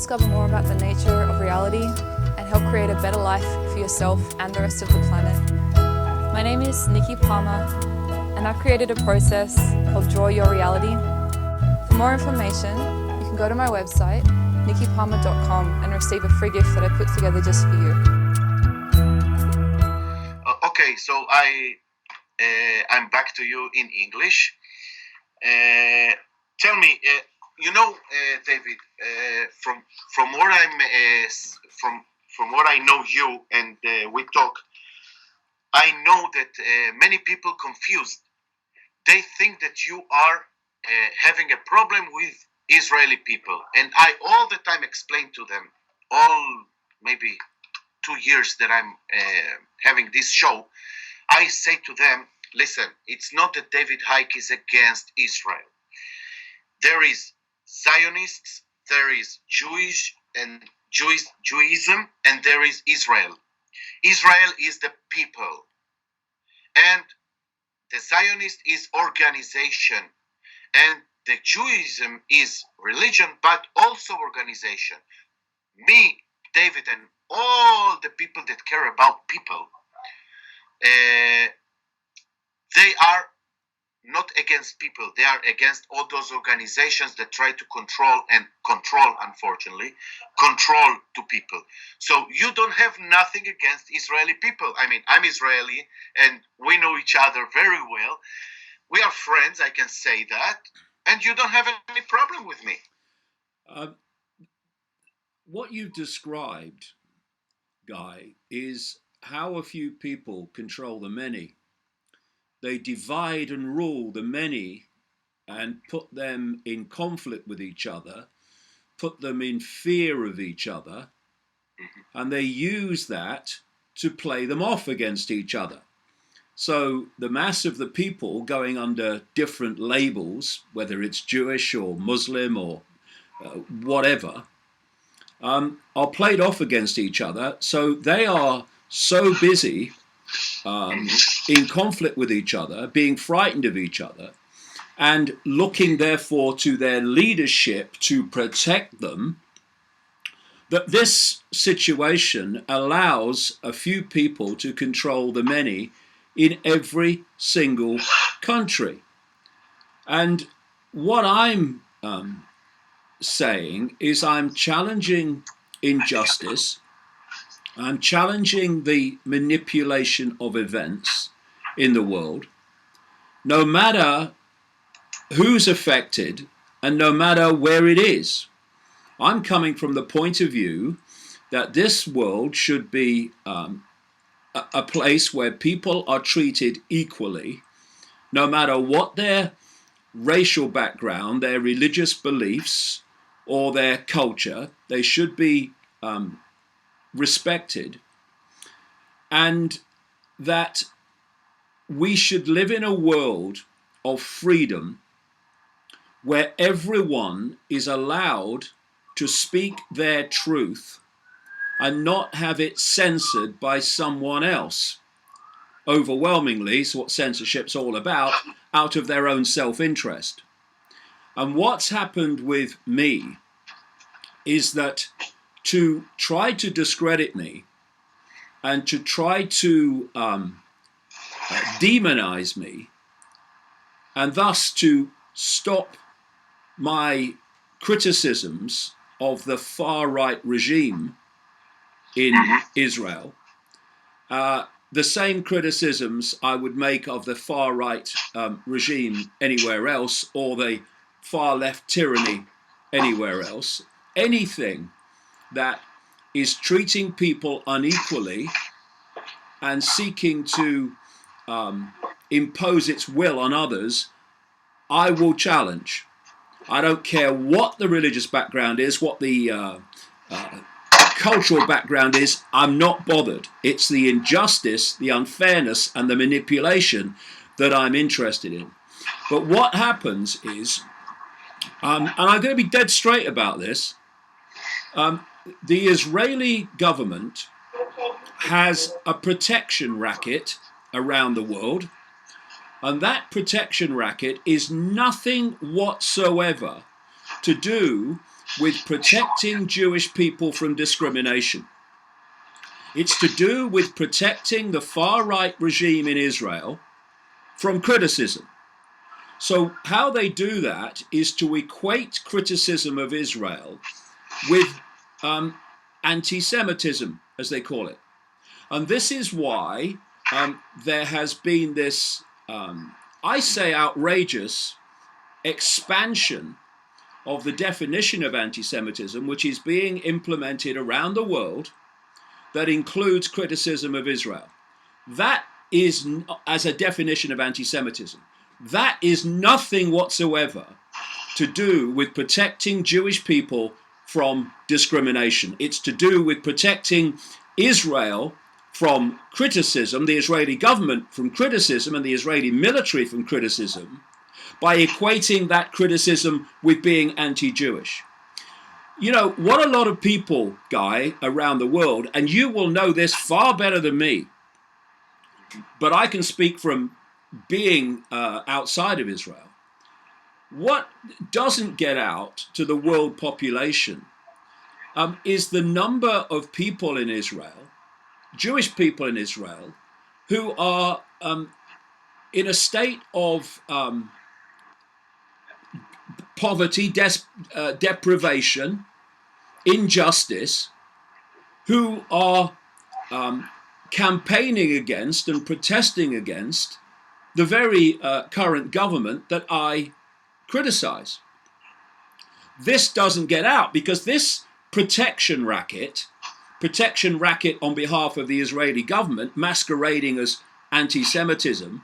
discover more about the nature of reality and help create a better life for yourself and the rest of the planet. My name is Nicki Palmer, and I've created a process called Draw Your Reality. For more information, you can go to my website, nikkipalmer.com, and receive a free gift that I put together just for you. Okay, so I'm back to you in English. Tell me, David, from what from what I know you and we talk, I know that many people confused. They think that you are having a problem with Israeli people, and I all the time explain to them, maybe 2 years that I'm having this show, I say to them, listen, it's not that David Icke is against Israel. There is Zionists, there is Judaism, and there is Israel. Israel is the people, and the Zionist is organization, and the Judaism is religion, but also organization. Me, David, and all the people that care about people, they are not against people. They are against all those organizations that try to control, unfortunately, control to people. So you don't have nothing against Israeli people. I mean, I'm Israeli, and we know each other very well. We are friends, I can say that, and you don't have any problem with me. What you've described, Guy, is how a few people control the many. They divide and rule the many and put them in conflict with each other, put them in fear of each other, and they use that to play them off against each other. So the mass of the people going under different labels, whether it's Jewish or Muslim or whatever, are played off against each other. So they are so busy in conflict with each other, being frightened of each other, and looking therefore to their leadership to protect them, that this situation allows a few people to control the many in every single country. And what I'm saying is I'm challenging injustice. I'm challenging the manipulation of events in the world, no matter who's affected and no matter where it is. I'm coming from the point of view that this world should be a place where people are treated equally, no matter what their racial background, their religious beliefs, or their culture. They should be respected, and that we should live in a world of freedom where everyone is allowed to speak their truth and not have it censored by someone else. Overwhelmingly, it's what censorship's all about, out of their own self-interest. And what's happened with me is that to try to discredit me and to try to demonize me, and thus to stop my criticisms of the far-right regime in Israel, the same criticisms I would make of the far-right regime anywhere else, or the far-left tyranny anywhere else, anything that is treating people unequally and seeking to impose its will on others, I will challenge. I don't care what the religious background is, what the cultural background is, I'm not bothered. It's the injustice, the unfairness, and the manipulation that I'm interested in. But what happens is, and I'm going to be dead straight about this, the Israeli government has a protection racket around the world, and that protection racket is nothing whatsoever to do with protecting Jewish people from discrimination. It's to do with protecting the far-right regime in Israel from criticism. So how they do that is to equate criticism of Israel with anti-Semitism, as they call it. And this is why there has been this, I say, outrageous expansion of the definition of anti-Semitism, which is being implemented around the world, that includes criticism of Israel. That is, as a definition of anti-Semitism, that is nothing whatsoever to do with protecting Jewish people from discrimination. It's to do with protecting Israel from criticism, the Israeli government from criticism, and the Israeli military from criticism, by equating that criticism with being anti-Jewish. You know, what a lot of people, Guy, around the world, and you will know this far better than me, but I can speak from being outside of Israel. What doesn't get out to the world population is the number of people in Israel, Jewish people in Israel, who are in a state of poverty, deprivation, injustice, who are campaigning against and protesting against the very current government that I criticize. This doesn't get out because this protection racket on behalf of the Israeli government, masquerading as anti-Semitism,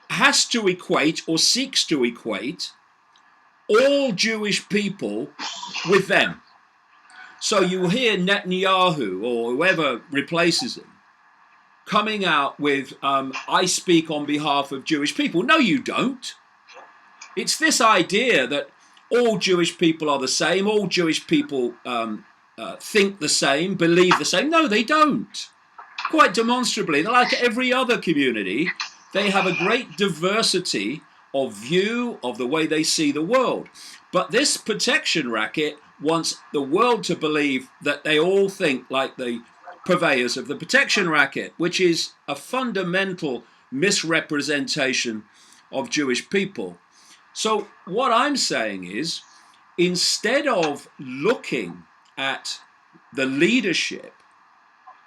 has to equate, or seeks to equate, all Jewish people with them. So you hear Netanyahu or whoever replaces him coming out with, I speak on behalf of Jewish people. No, you don't. It's this idea that all Jewish people are the same, all Jewish people think the same, believe the same. No, they don't. Quite demonstrably, like every other community, they have a great diversity of view of the way they see the world. But this protection racket wants the world to believe that they all think like the purveyors of the protection racket, which is a fundamental misrepresentation of Jewish people. So what I'm saying is, instead of looking at the leadership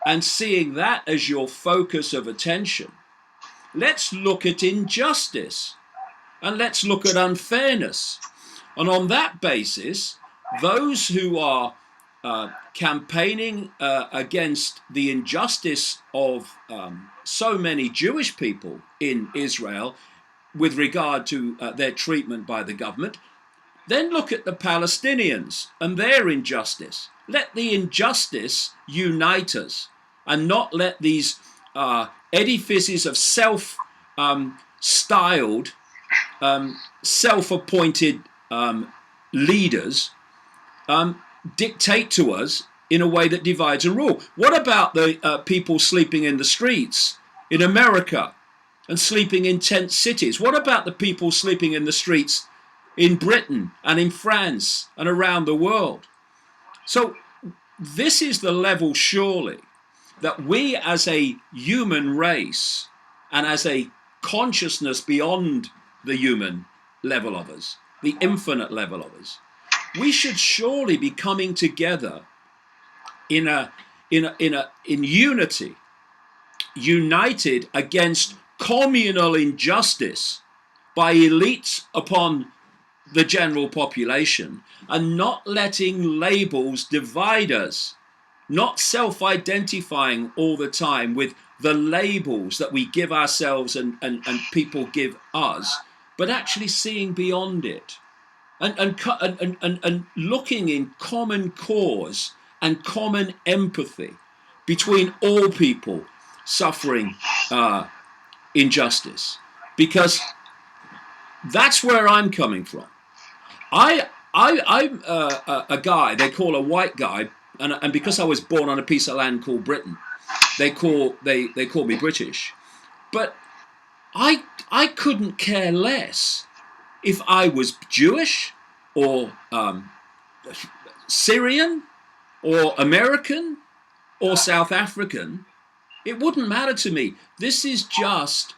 and seeing that as your focus of attention, let's look at injustice and let's look at unfairness. And on that basis, those who are campaigning against the injustice of so many Jewish people in Israel with regard to their treatment by the government, then look at the Palestinians and their injustice. Let the injustice unite us and not let these edifices of self-styled, self-appointed leaders dictate to us in a way that divides and rules. What about the people sleeping in the streets in America and sleeping in tent cities? What about the people sleeping in the streets in Britain and in France and around the world? So this is the level, surely, that we as a human race and as a consciousness beyond the human level of us, the infinite level of us, we should surely be coming together in unity, united against communal injustice by elites upon the general population, and not letting labels divide us, not self-identifying all the time with the labels that we give ourselves and people give us, but actually seeing beyond it and looking in common cause and common empathy between all people suffering injustice, because that's where I'm coming from. I'm a guy they call a white guy, and because I was born on a piece of land called Britain, they call me British. But I couldn't care less If I was Jewish or Syrian or American or South African, it wouldn't matter to me. This is just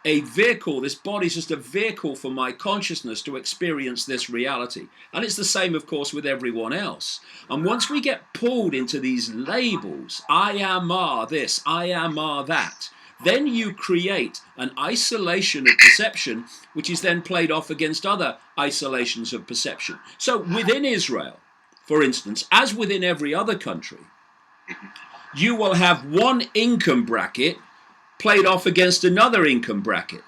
a vehicle, this body's just a vehicle for my consciousness to experience this reality. And it's the same, of course, with everyone else. And once we get pulled into these labels, I am this, I am that, then you create an isolation of perception, which is then played off against other isolations of perception. So within Israel, for instance, as within every other country, you will have one income bracket played off against another income bracket,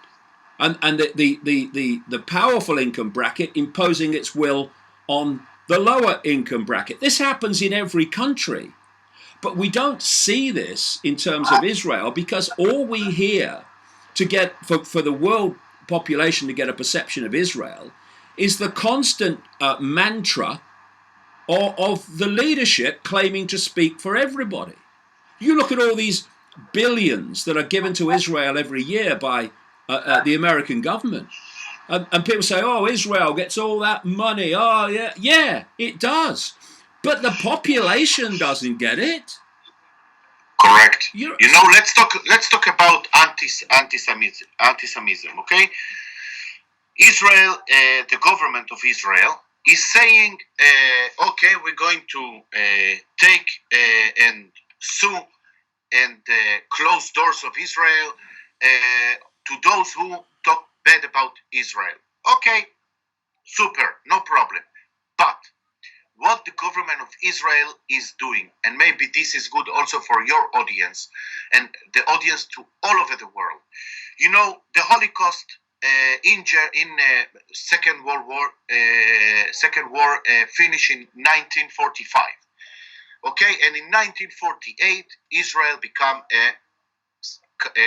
and the powerful income bracket imposing its will on the lower income bracket. This happens in every country, but we don't see this in terms of Israel, because all we hear to get for the world population to get a perception of Israel is the constant mantra of the leadership claiming to speak for everybody. You look at all these billions that are given to Israel every year by the American government. And people say, oh, Israel gets all that money. Oh, yeah. Yeah, it does. But the population doesn't get it. Correct. Let's talk about anti-Semitism, okay? Israel, the government of Israel is saying, okay, we're going to take and sue and close doors of Israel to those who talk bad about Israel. Okay, super, no problem. But what the government of Israel is doing, and maybe this is good also for your audience and the audience to all over the world. You know, the Holocaust in Second World War finished in 1945. Okay, and in 1948, Israel became a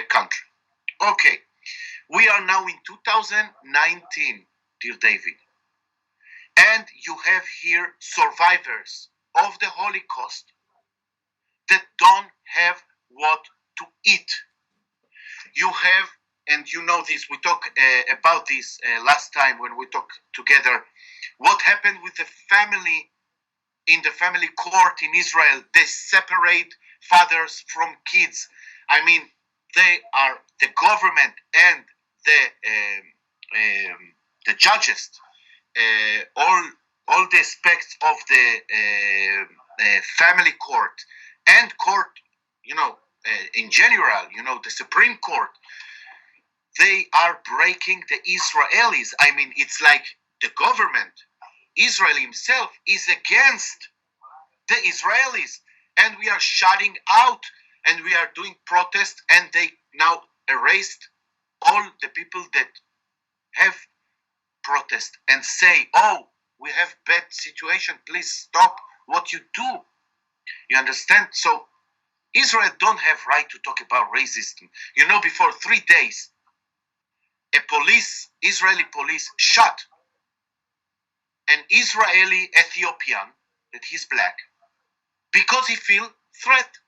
country. Okay, we are now in 2019, dear David, and you have here survivors of the Holocaust that don't have what to eat. You have, and you know this, we talked about this last time when we talked together, what happened with the family in the family court in Israel. They separate fathers from kids. I mean, they are the government and the judges, all the aspects of the family court and court, in general, the Supreme Court. They are breaking the Israelis. I mean, it's like the government, Israel himself, is against the Israelis, and we are shutting out, and we are doing protests, and they now erased all the people that have protest and say, oh, we have bad situation, please stop what you do. You understand? So Israel don't have right to talk about racism. Before 3 days, Israeli police shot an Israeli Ethiopian that he's black because he feel threat.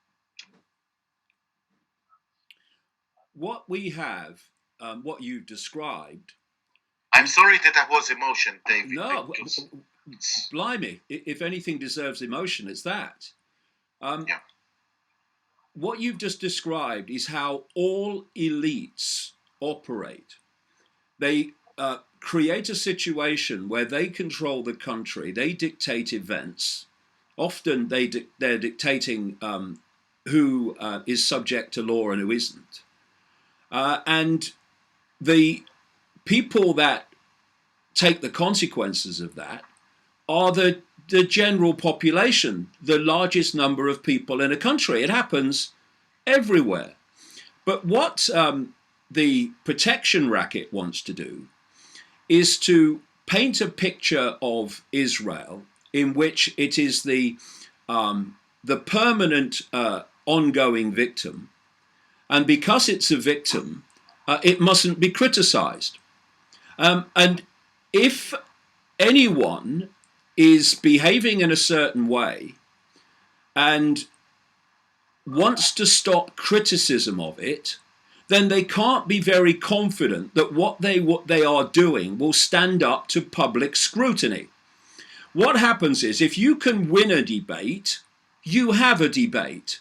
What we have, what you described. I'm sorry that I was emotional, David. No, blimey! If anything deserves emotion, it's that. Yeah. What you've just described is how all elites operate. They create a situation where they control the country, they dictate events. Often they're dictating who is subject to law and who isn't. And the people that take the consequences of that are the general population, the largest number of people in a country. It happens everywhere. But what the protection racket wants to do is to paint a picture of Israel in which it is the permanent ongoing victim, and because it's a victim, it mustn't be criticized. And if anyone is behaving in a certain way and wants to stop criticism of it, then they can't be very confident that what they are doing will stand up to public scrutiny. What happens is, if you can win a debate, you have a debate.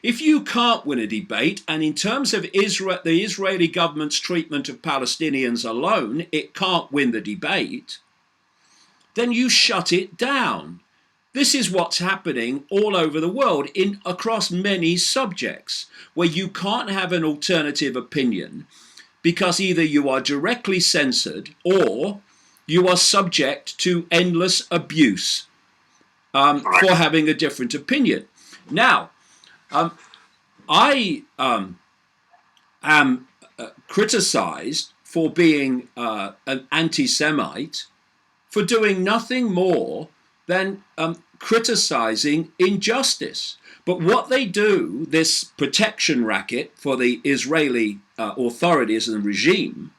If you can't win a debate, and in terms of Israel, the Israeli government's treatment of Palestinians alone, it can't win the debate, then you shut it down. This is what's happening all over the world across many subjects, where you can't have an alternative opinion because either you are directly censored or you are subject to endless abuse for having a different opinion. Now, I am criticized for being an anti-Semite for doing nothing more than criticizing injustice. But what they do, this protection racket for the Israeli authorities and regime,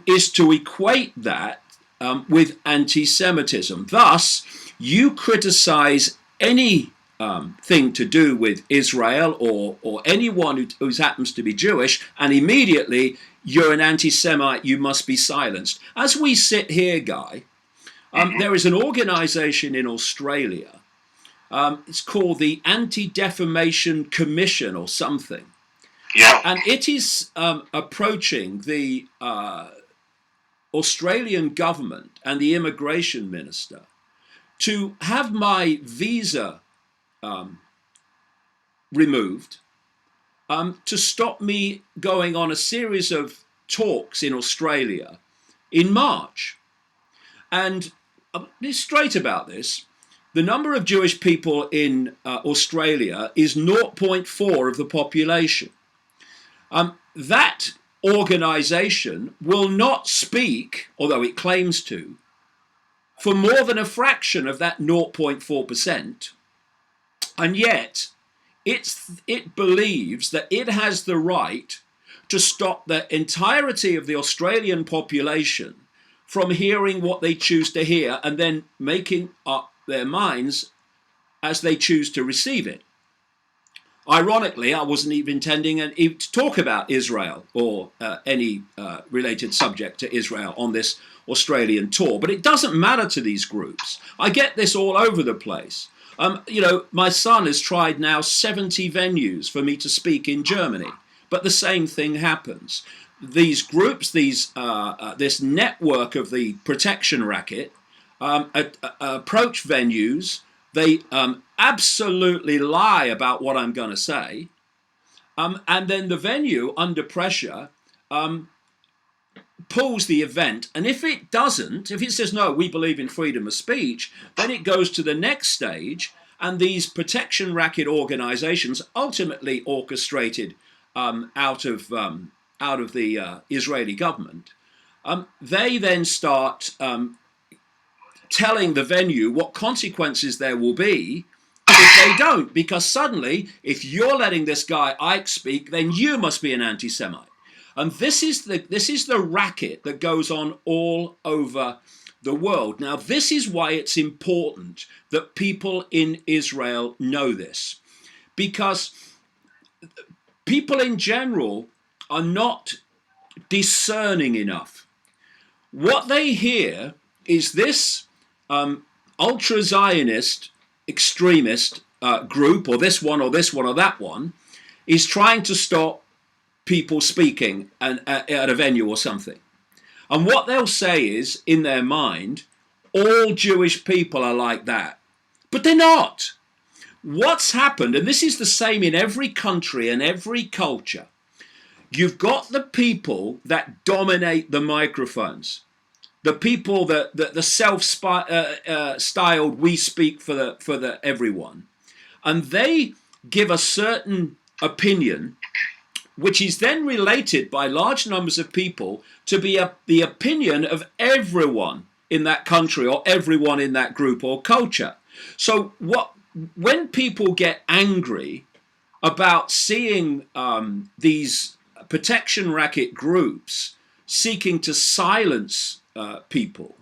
is to equate that with anti-Semitism. Thus, you criticize any thing to do with Israel or anyone who happens to be Jewish, and immediately you're an anti-Semite, you must be silenced. As we sit here, Guy, there is an organization in Australia, it's called the Anti-Defamation Commission or something. Yeah. And it is approaching the Australian government and the immigration minister to have my visa removed, to stop me going on a series of talks in Australia in March. And be straight about this, the number of Jewish people in Australia is 0.4 of the population. That organization will not speak, although it claims to, for more than a fraction of that 0.4%. And yet, it believes that it has the right to stop the entirety of the Australian population from hearing what they choose to hear and then making up their minds as they choose to receive it. Ironically, I wasn't even intending to talk about Israel or any related subject to Israel on this Australian tour, but it doesn't matter to these groups. I get this all over the place. My son has tried now 70 venues for me to speak in Germany, but the same thing happens. These groups, this network of the protection racket, approach venues. They absolutely lie about what I'm going to say. And then the venue, under pressure, pulls the event. And if it doesn't, if it says, no, we believe in freedom of speech, then it goes to the next stage. And these protection racket organizations, ultimately orchestrated out of the Israeli government, they then start telling the venue what consequences there will be if they don't, because suddenly, if you're letting this guy Icke speak, then you must be an anti-Semite. And this is the racket that goes on all over the world. Now, this is why it's important that people in Israel know this, because people in general are not discerning enough. What they hear is this ultra-Zionist extremist group, or this one or that one, is trying to stop people speaking at a venue or something. And what they'll say is, in their mind, all Jewish people are like that. But they're not. What's happened, and this is the same in every country and every culture, you've got the people that dominate the microphones. The people that the self-styled we speak for the everyone, and they give a certain opinion, which is then related by large numbers of people to be the opinion of everyone in that country or everyone in that group or culture. So when people get angry about seeing these protection racket groups seeking to silence people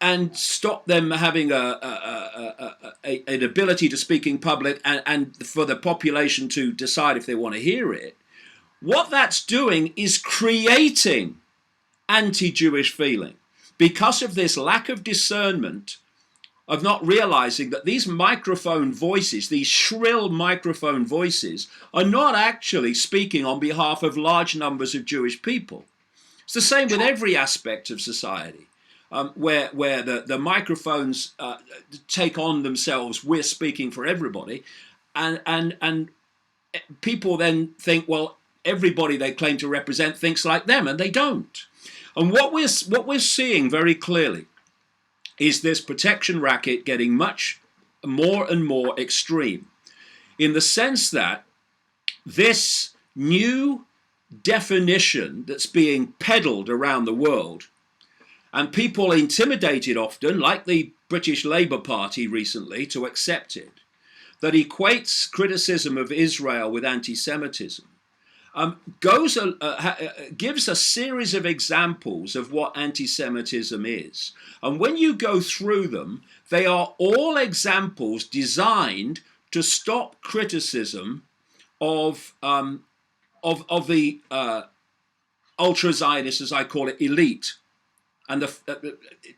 and stop them having an ability to speak in public and for the population to decide if they want to hear it, what that's doing is creating anti-Jewish feeling because of this lack of discernment, of not realizing that these microphone voices, these shrill microphone voices, are not actually speaking on behalf of large numbers of Jewish people. It's the same with every aspect of society, where the microphones take on themselves, we're speaking for everybody, and people then think, well, everybody they claim to represent thinks like them, and they don't. And what we're seeing very clearly is this protection racket getting much more and more extreme, in the sense that this new definition that's being peddled around the world, and people intimidated often, like the British Labour Party recently, to accept it, that equates criticism of Israel with anti-Semitism, gives a series of examples of what anti-Semitism is. And when you go through them, they are all examples designed to stop criticism of the ultra-Zionist, as I call it, elite, and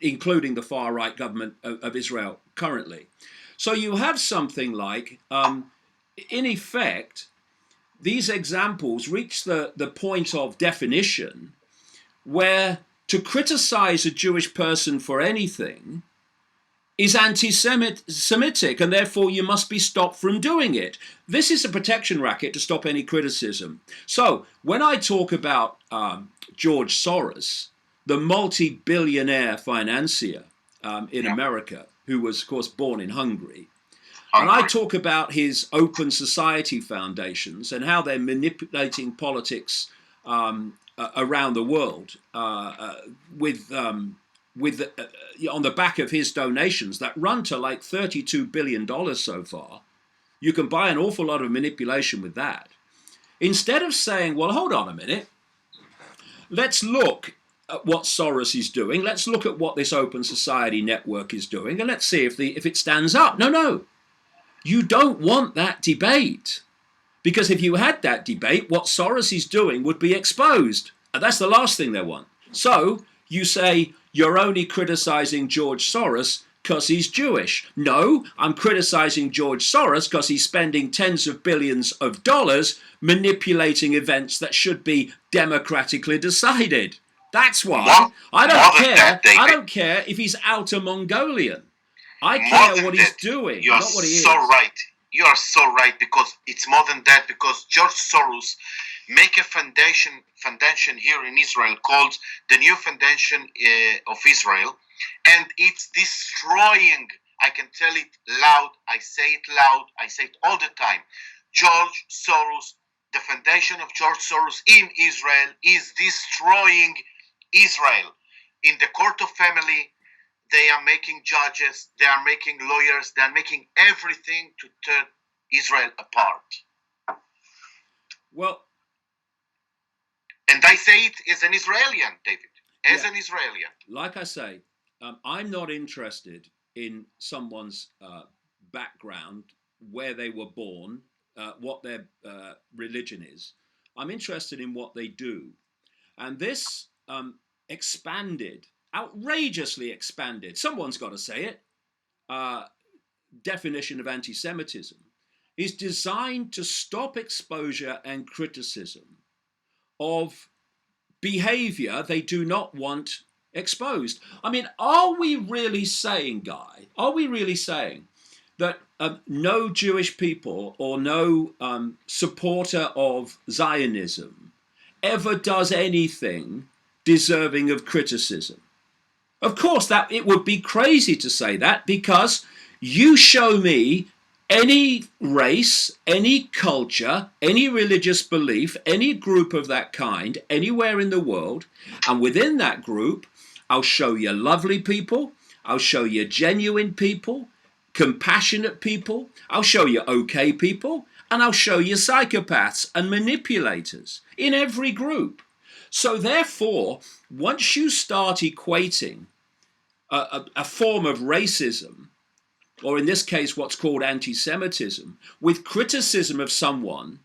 including the far-right government of Israel currently. So you have something like, in effect, these examples reach the point of definition where to criticize a Jewish person for anything is anti-Semitic, and therefore you must be stopped from doing it. This is a protection racket to stop any criticism. So when I talk about George Soros, the multi-billionaire financier in America, who was, of course, born in Hungary, and I talk about his open society foundations and how they're manipulating politics around the world with on the back of his donations that run to like $32 billion so far. You can buy an awful lot of manipulation with that. Instead of saying, well, hold on a minute, let's look at what Soros is doing, let's look at what this open society network is doing, and let's see if it stands up. No. You don't want that debate, because if you had that debate, what Soros is doing would be exposed, and that's the last thing they want. So you say, you're only criticizing George Soros because he's Jewish. No, I'm criticizing George Soros because he's spending tens of billions of dollars manipulating events that should be democratically decided. That's why. I don't care if he's outer Mongolian. I care what he's doing, not what he is. You are so right. You are so right, because it's more than that, because George Soros make a foundation here in Israel called the New Foundation of Israel, and it's destroying, I can tell it loud, I say it all the time, George Soros, the foundation of George Soros in Israel is destroying Israel. In the court of family, they are making judges, they are making lawyers, they are making everything to tear Israel apart. Well, and I say it as an Israeli, David, an Israeli. Like I say, I'm not interested in someone's background, where they were born, what their religion is. I'm interested in what they do. And this outrageously expanded, someone's got to say it, definition of anti-Semitism is designed to stop exposure and criticism of behavior they do not want exposed. I mean, are we really saying, Guy, that no Jewish people or no supporter of Zionism ever does anything deserving of criticism? Of course, that it would be crazy to say that, because you show me any race, any culture, any religious belief, any group of that kind, anywhere in the world, and within that group, I'll show you lovely people, I'll show you genuine people, compassionate people, I'll show you okay people, and I'll show you psychopaths and manipulators in every group. So therefore, once you start equating a form of racism, or in this case what's called anti-Semitism, with criticism of someone,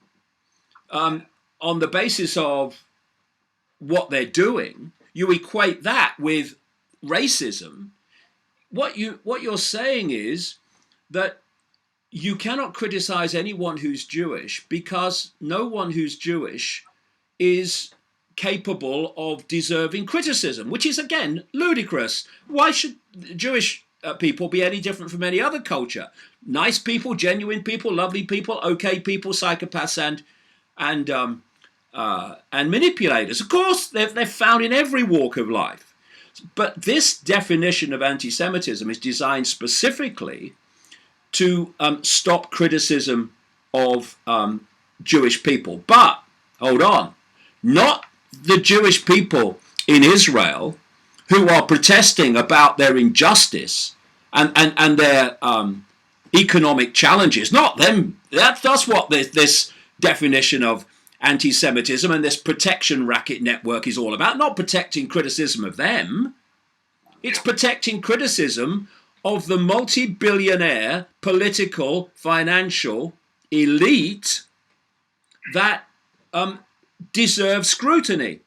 on the basis of what they're doing, you equate that with racism. What you're saying is that you cannot criticize anyone who's Jewish because no one who's Jewish is capable of deserving criticism, which is again ludicrous. Why should Jewish people be any different from any other culture? Nice people, genuine people, lovely people, okay people, psychopaths and manipulators. Of course, they're found in every walk of life. But this definition of anti-Semitism is designed specifically to stop criticism of Jewish people. But, hold on, not the Jewish people in Israel who are protesting about their injustice and their economic challenges. Not them. That's what this definition of anti-Semitism and this protection racket network is all about. Not protecting criticism of them. It's protecting criticism of the multi-billionaire political, financial elite that deserve scrutiny.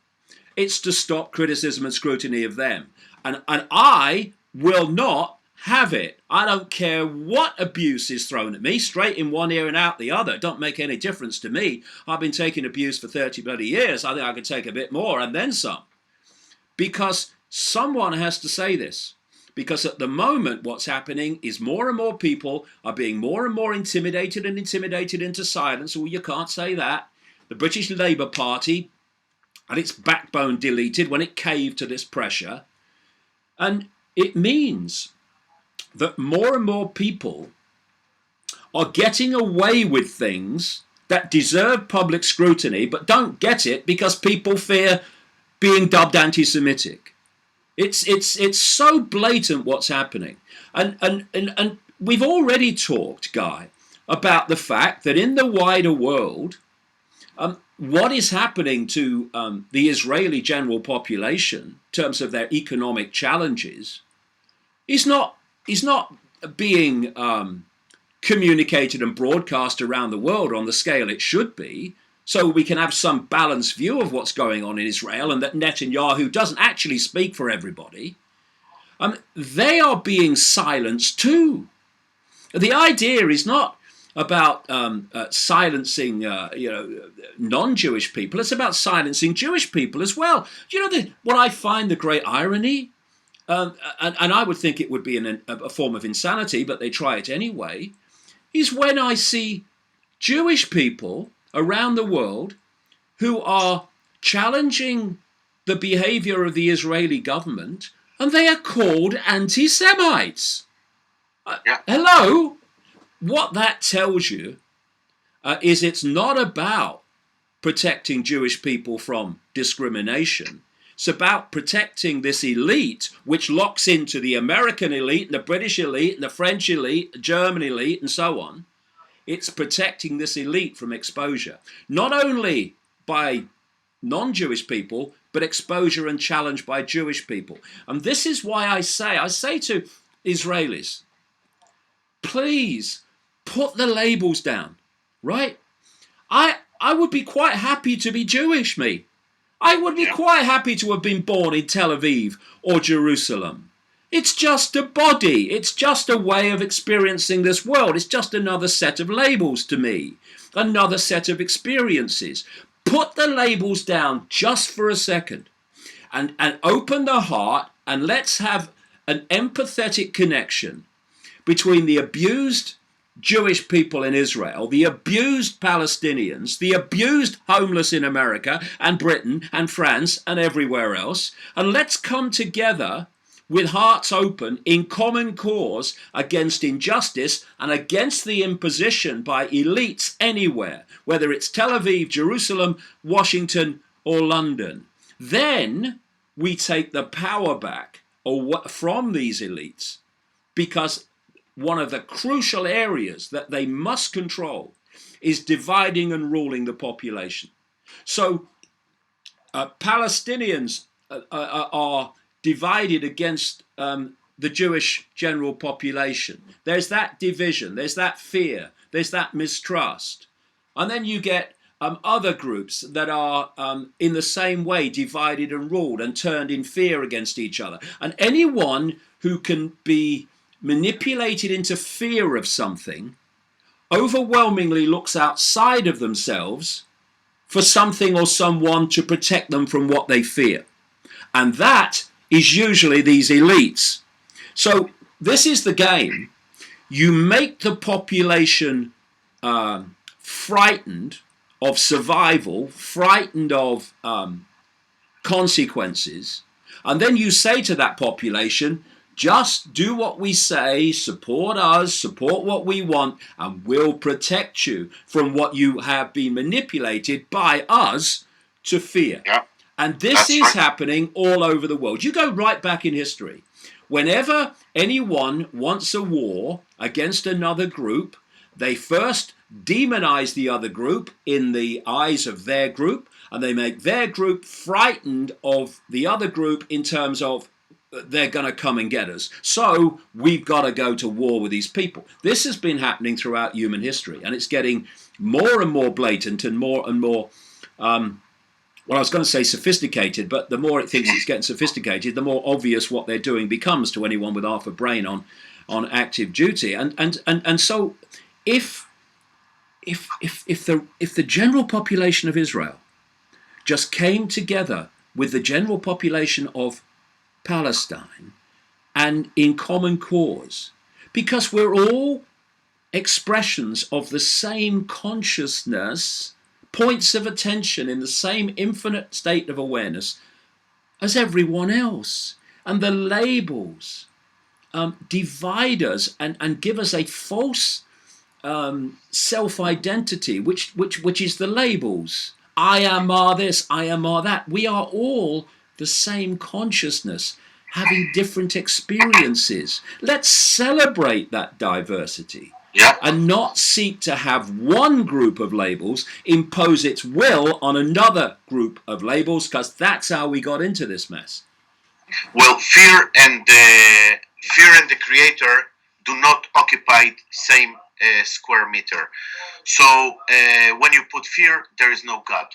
It's to stop criticism and scrutiny of them. And I will not have it. I don't care what abuse is thrown at me, straight in one ear and out the other. It don't make any difference to me. I've been taking abuse for 30 bloody years. I think I could take a bit more and then some. Because someone has to say this. Because at the moment what's happening is more and more people are being more and more intimidated into silence. Well, you can't say that. The British Labour Party had its backbone deleted when it caved to this pressure. And it means that more and more people are getting away with things that deserve public scrutiny but don't get it because people fear being dubbed anti-Semitic. It's so blatant what's happening. And we've already talked, Guy, about the fact that in the wider world, what is happening to the Israeli general population in terms of their economic challenges is not being communicated and broadcast around the world on the scale it should be, so we can have some balanced view of what's going on in Israel and that Netanyahu doesn't actually speak for everybody. They are being silenced too. The idea is not about silencing non-Jewish people. It's about silencing Jewish people as well. Do you know what I find the great irony? And I would think it would be a form of insanity, but they try it anyway, is when I see Jewish people around the world who are challenging the behavior of the Israeli government, and they are called anti-Semites. Hello? What that tells you is it's not about protecting Jewish people from discrimination. It's about protecting this elite, which locks into the American elite, and the British elite, and the French elite, the German elite, and so on. It's protecting this elite from exposure, not only by non-Jewish people, but exposure and challenge by Jewish people. And this is why I say to Israelis, please put the labels down, right? I would be quite happy to be Jewish, me. I would be quite happy to have been born in Tel Aviv or Jerusalem. It's just a body. It's just a way of experiencing this world. It's just another set of labels to me, another set of experiences. Put the labels down just for a second and open the heart, and let's have an empathetic connection between the abused Jewish people in Israel, the abused Palestinians, the abused homeless in America and Britain and France and everywhere else, and let's come together with hearts open in common cause against injustice and against the imposition by elites anywhere, whether it's Tel Aviv, Jerusalem, Washington, or London. Then we take the power back from these elites, because one of the crucial areas that they must control is dividing and ruling the population. So Palestinians are divided against the Jewish general population. There's that division, there's that fear, there's that mistrust. And then you get other groups that are in the same way divided and ruled and turned in fear against each other. And anyone who can be manipulated into fear of something overwhelmingly looks outside of themselves for something or someone to protect them from what they fear. And that is usually these elites. So this is the game. You make the population frightened of survival, frightened of consequences, and then you say to that population, just do what we say, support us, support what we want, and we'll protect you from what you have been manipulated by us to fear. Yeah, and this is right. Happening all over the world. You go right back in history. Whenever anyone wants a war against another group, they first demonize the other group in the eyes of their group, and they make their group frightened of the other group in terms of they're going to come and get us. So we've got to go to war with these people. This has been happening throughout human history, and it's getting more and more blatant and more, well, I was going to say sophisticated, but the more it thinks it's getting sophisticated, the more obvious what they're doing becomes to anyone with half a brain on active duty. And so if the general population of Israel just came together with the general population of Palestine and in common cause, because we're all expressions of the same consciousness, points of attention in the same infinite state of awareness as everyone else, and the labels divide us and give us a false self-identity, which is the labels. I am this, I am that. We are all the same consciousness, having different experiences. Let's celebrate that diversity. Yeah. And not seek to have one group of labels impose its will on another group of labels, because that's how we got into this mess. Well, fear and the creator do not occupy same square meter. So when you put fear, there is no God,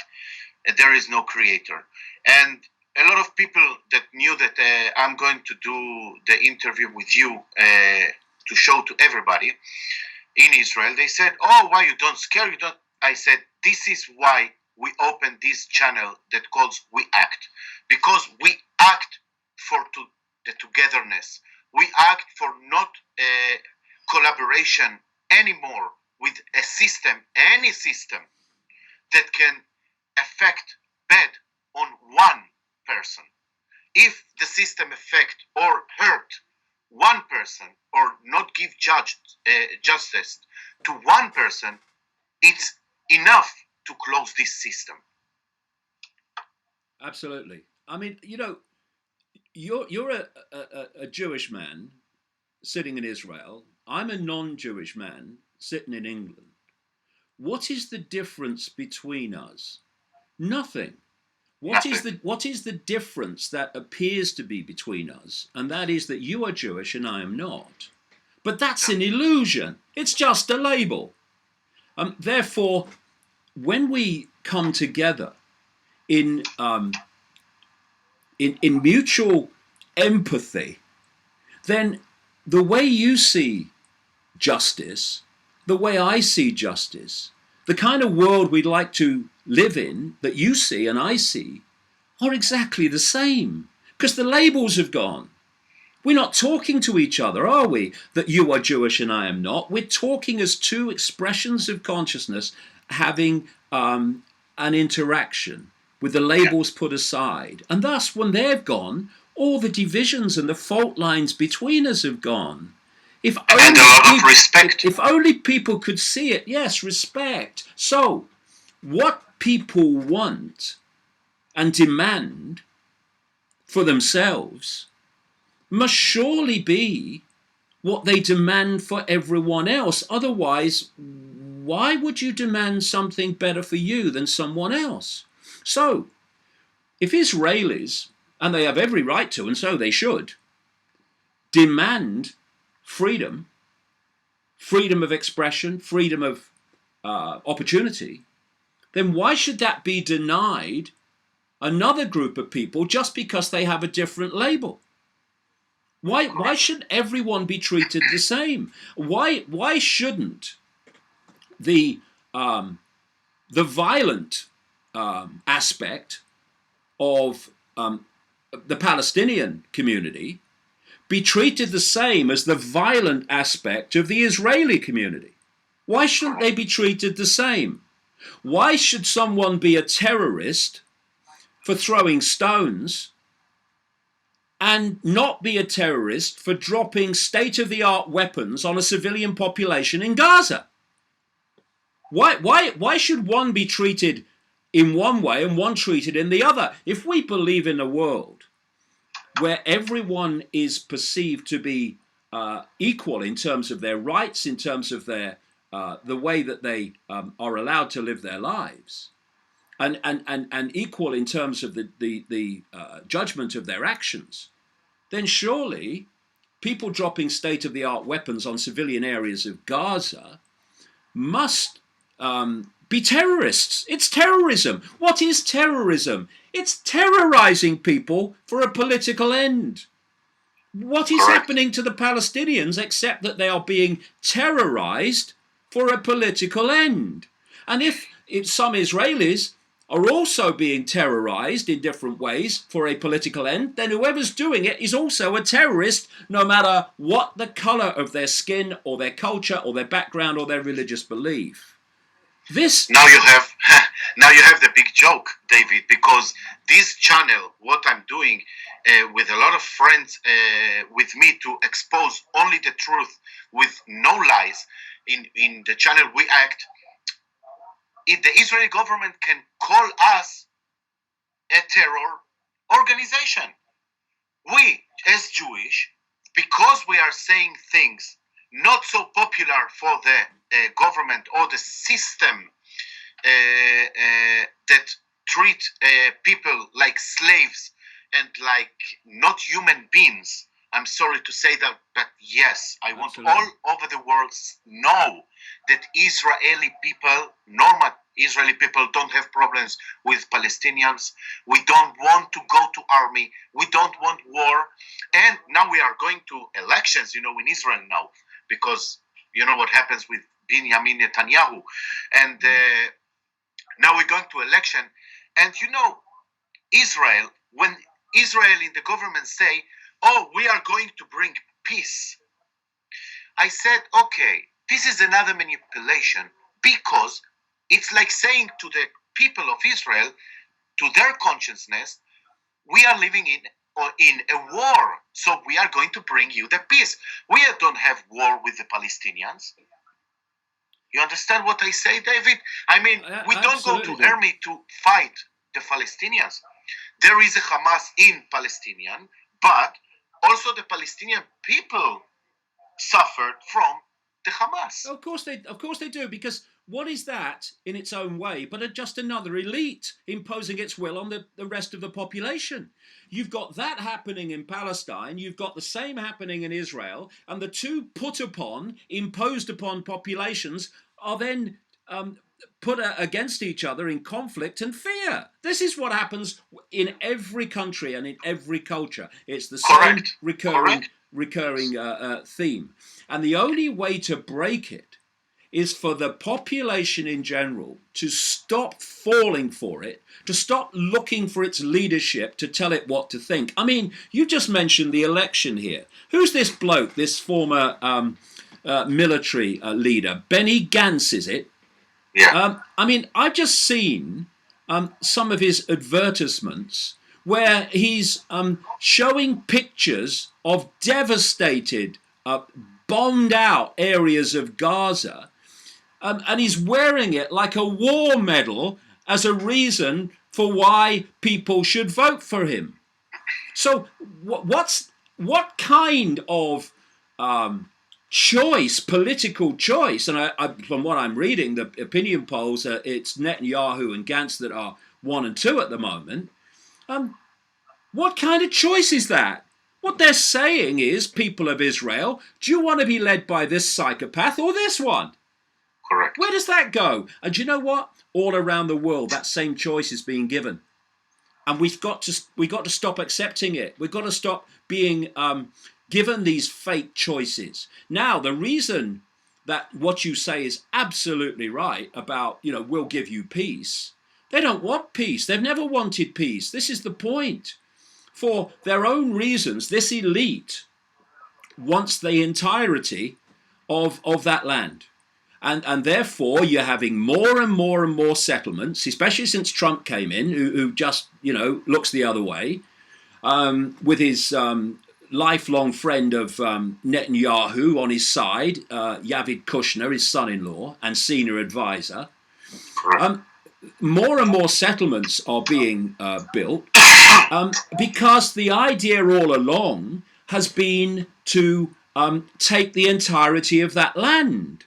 there is no creator. And a lot of people that knew that I'm going to do the interview with you to show to everybody in Israel, they said, "Oh, why you don't scare? You don't?" I said, "This is why we opened this channel that calls We Act, because we act for the togetherness. We act for not collaboration anymore with a system, any system that can affect bad on one person. If the system affect or hurt one person or not give justice to one person, it's enough to close this system." Absolutely. I mean, you're a Jewish man sitting in Israel. I'm a non-Jewish man sitting in England. What is the difference between us? Nothing. What is the difference that appears to be between us? And that is that you are Jewish and I am not. But that's an illusion. It's just a label. Therefore, when we come together in mutual empathy, then the way you see justice, the way I see justice, the kind of world we'd like to live in that you see and I see are exactly the same, because the labels have gone. We're not talking to each other, are we? That you are Jewish and I am not. We're talking as two expressions of consciousness having an interaction with the labels put aside. And thus, when they've gone, all the divisions and the fault lines between us have gone. And a lot of respect. If only people could see it. Yes, respect. So, what people want and demand for themselves must surely be what they demand for everyone else. Otherwise, why would you demand something better for you than someone else? So, if Israelis, and they have every right to, and so they should, demand freedom of expression, freedom of opportunity, then why should that be denied another group of people just because they have a different label? Why should everyone be treated the same? Why shouldn't the violent aspect of the Palestinian community be treated the same as the violent aspect of the Israeli community? Why shouldn't they be treated the same? Why should someone be a terrorist for throwing stones and not be a terrorist for dropping state-of-the-art weapons on a civilian population in Gaza? Why should one be treated in one way and one treated in the other? If we believe in a world where everyone is perceived to be equal in terms of their rights, in terms of their the way that they are allowed to live their lives, and equal in terms of the judgment of their actions, then surely people dropping state-of-the-art weapons on civilian areas of Gaza must be terrorists. It's terrorism. What is terrorism? It's terrorizing people for a political end. What is happening to the Palestinians except that they are being terrorized for a political end? And if some Israelis are also being terrorized in different ways for a political end, then whoever's doing it is also a terrorist, no matter what the color of their skin or their culture or their background or their religious belief. Now you have the big joke, David, because this channel, what I'm doing with a lot of friends with me to expose only the truth with no lies in the channel We Act, if the Israeli government can call us a terror organization. We, as Jewish, because we are saying things not so popular for the government or the system that treat people like slaves and like not human beings. I'm sorry to say that, but yes, I want all over the world know that Israeli people, normal Israeli people, don't have problems with Palestinians. We don't want to go to army. We don't want war. And now we are going to elections, in Israel now, because you know what happens with Benjamin Netanyahu. And now we're going to election. And Israel, when Israel in the government say, oh, we are going to bring peace, I said, okay, this is another manipulation, because it's like saying to the people of Israel, to their consciousness, we are living in a war, so we are going to bring you the peace. We don't have war with the Palestinians. You understand what I say, David? I mean, we don't go to army to fight the Palestinians. There is a Hamas in Palestinian, but also the Palestinian people suffered from the Hamas. Of course they do, because what is that in its own way but just another elite imposing its will on the rest of the population? You've got that happening in Palestine, you've got the same happening in Israel, and the two imposed upon populations are then put against each other in conflict and fear. This is what happens in every country and in every culture. It's the same recurring theme. And the only way to break it is for the population in general to stop falling for it, to stop looking for its leadership to tell it what to think. I mean, you just mentioned the election here. Who's this bloke, this former military leader? Benny Gantz, is it? Yeah. I mean, I've just seen some of his advertisements where he's showing pictures of devastated, bombed out areas of Gaza, and he's wearing it like a war medal as a reason for why people should vote for him. So what kind of political choice, and I, from what I'm reading, the opinion polls, it's Netanyahu and Gantz that are 1 and 2 at the moment. What kind of choice is that? What they're saying is, people of Israel, do you want to be led by this psychopath or this one? Correct. Where does that go? And do you know what? All around the world, that same choice is being given, and we've got to stop accepting it. We've got to stop being given these fake choices. Now, the reason that what you say is absolutely right about, we'll give you peace. They don't want peace. They've never wanted peace. This is the point. For their own reasons, this elite wants the entirety of that land. And therefore, you're having more and more and more settlements, especially since Trump came in, who just, looks the other way, with his lifelong friend of Netanyahu on his side, Yavid Kushner, his son-in-law and senior advisor. More and more settlements are being built because the idea all along has been to take the entirety of that land.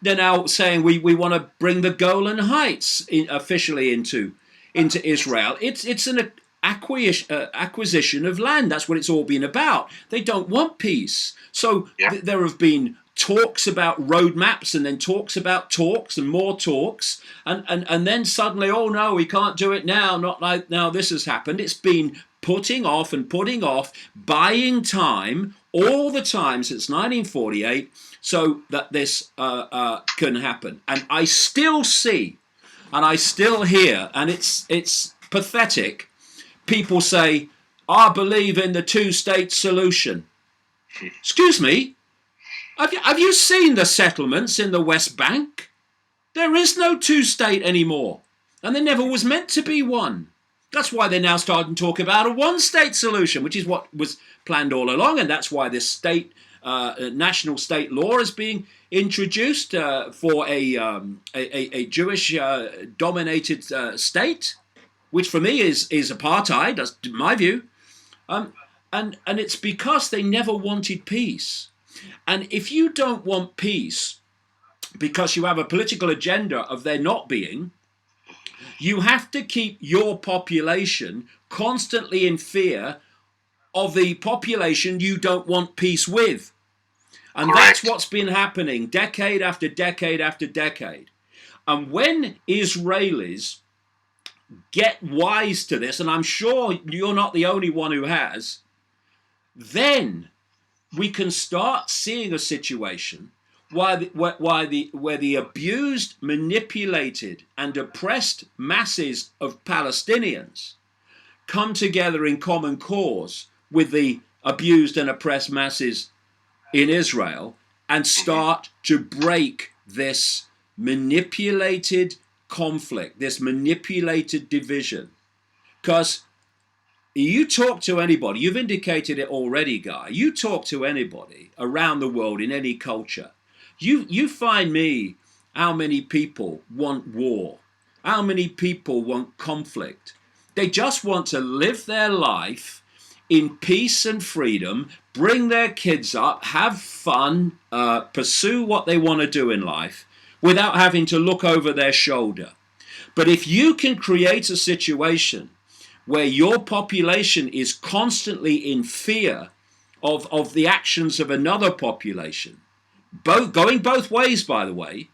They're now saying we want to bring the Golan Heights officially into Israel. It's an acquisition of land. That's what it's all been about. They don't want peace. So there have been talks about roadmaps, and then talks about talks and more talks, and then suddenly, oh no, we can't do it now. Not like now. This has happened. It's been putting off, buying time all the time since 1948, so that this can happen. And I still see, and I still hear, and it's pathetic. People say, "I believe in the two-state solution." Excuse me. Have you seen the settlements in the West Bank? There is no two-state anymore, and there never was meant to be one. That's why they're now starting to talk about a one-state solution, which is what was planned all along, and that's why this national state law is being introduced for a Jewish-dominated state, which for me is apartheid. That's my view, and it's because they never wanted peace. And if you don't want peace because you have a political agenda of there not being, you have to keep your population constantly in fear of the population you don't want peace with. And that's what's been happening decade after decade after decade. And when Israelis get wise to this, and I'm sure you're not the only one who has, then we can start seeing a situation where the abused, manipulated, and oppressed masses of Palestinians come together in common cause with the abused and oppressed masses in Israel and start to break this manipulated conflict, this manipulated division. Because you talk to anybody, you've indicated it already, Guy, you talk to anybody around the world in any culture, you find me how many people want war, how many people want conflict. They just want to live their life in peace and freedom, bring their kids up, have fun, pursue what they want to do in life without having to look over their shoulder. But if you can create a situation where your population is constantly in fear of the actions of another population, going both ways, by the way,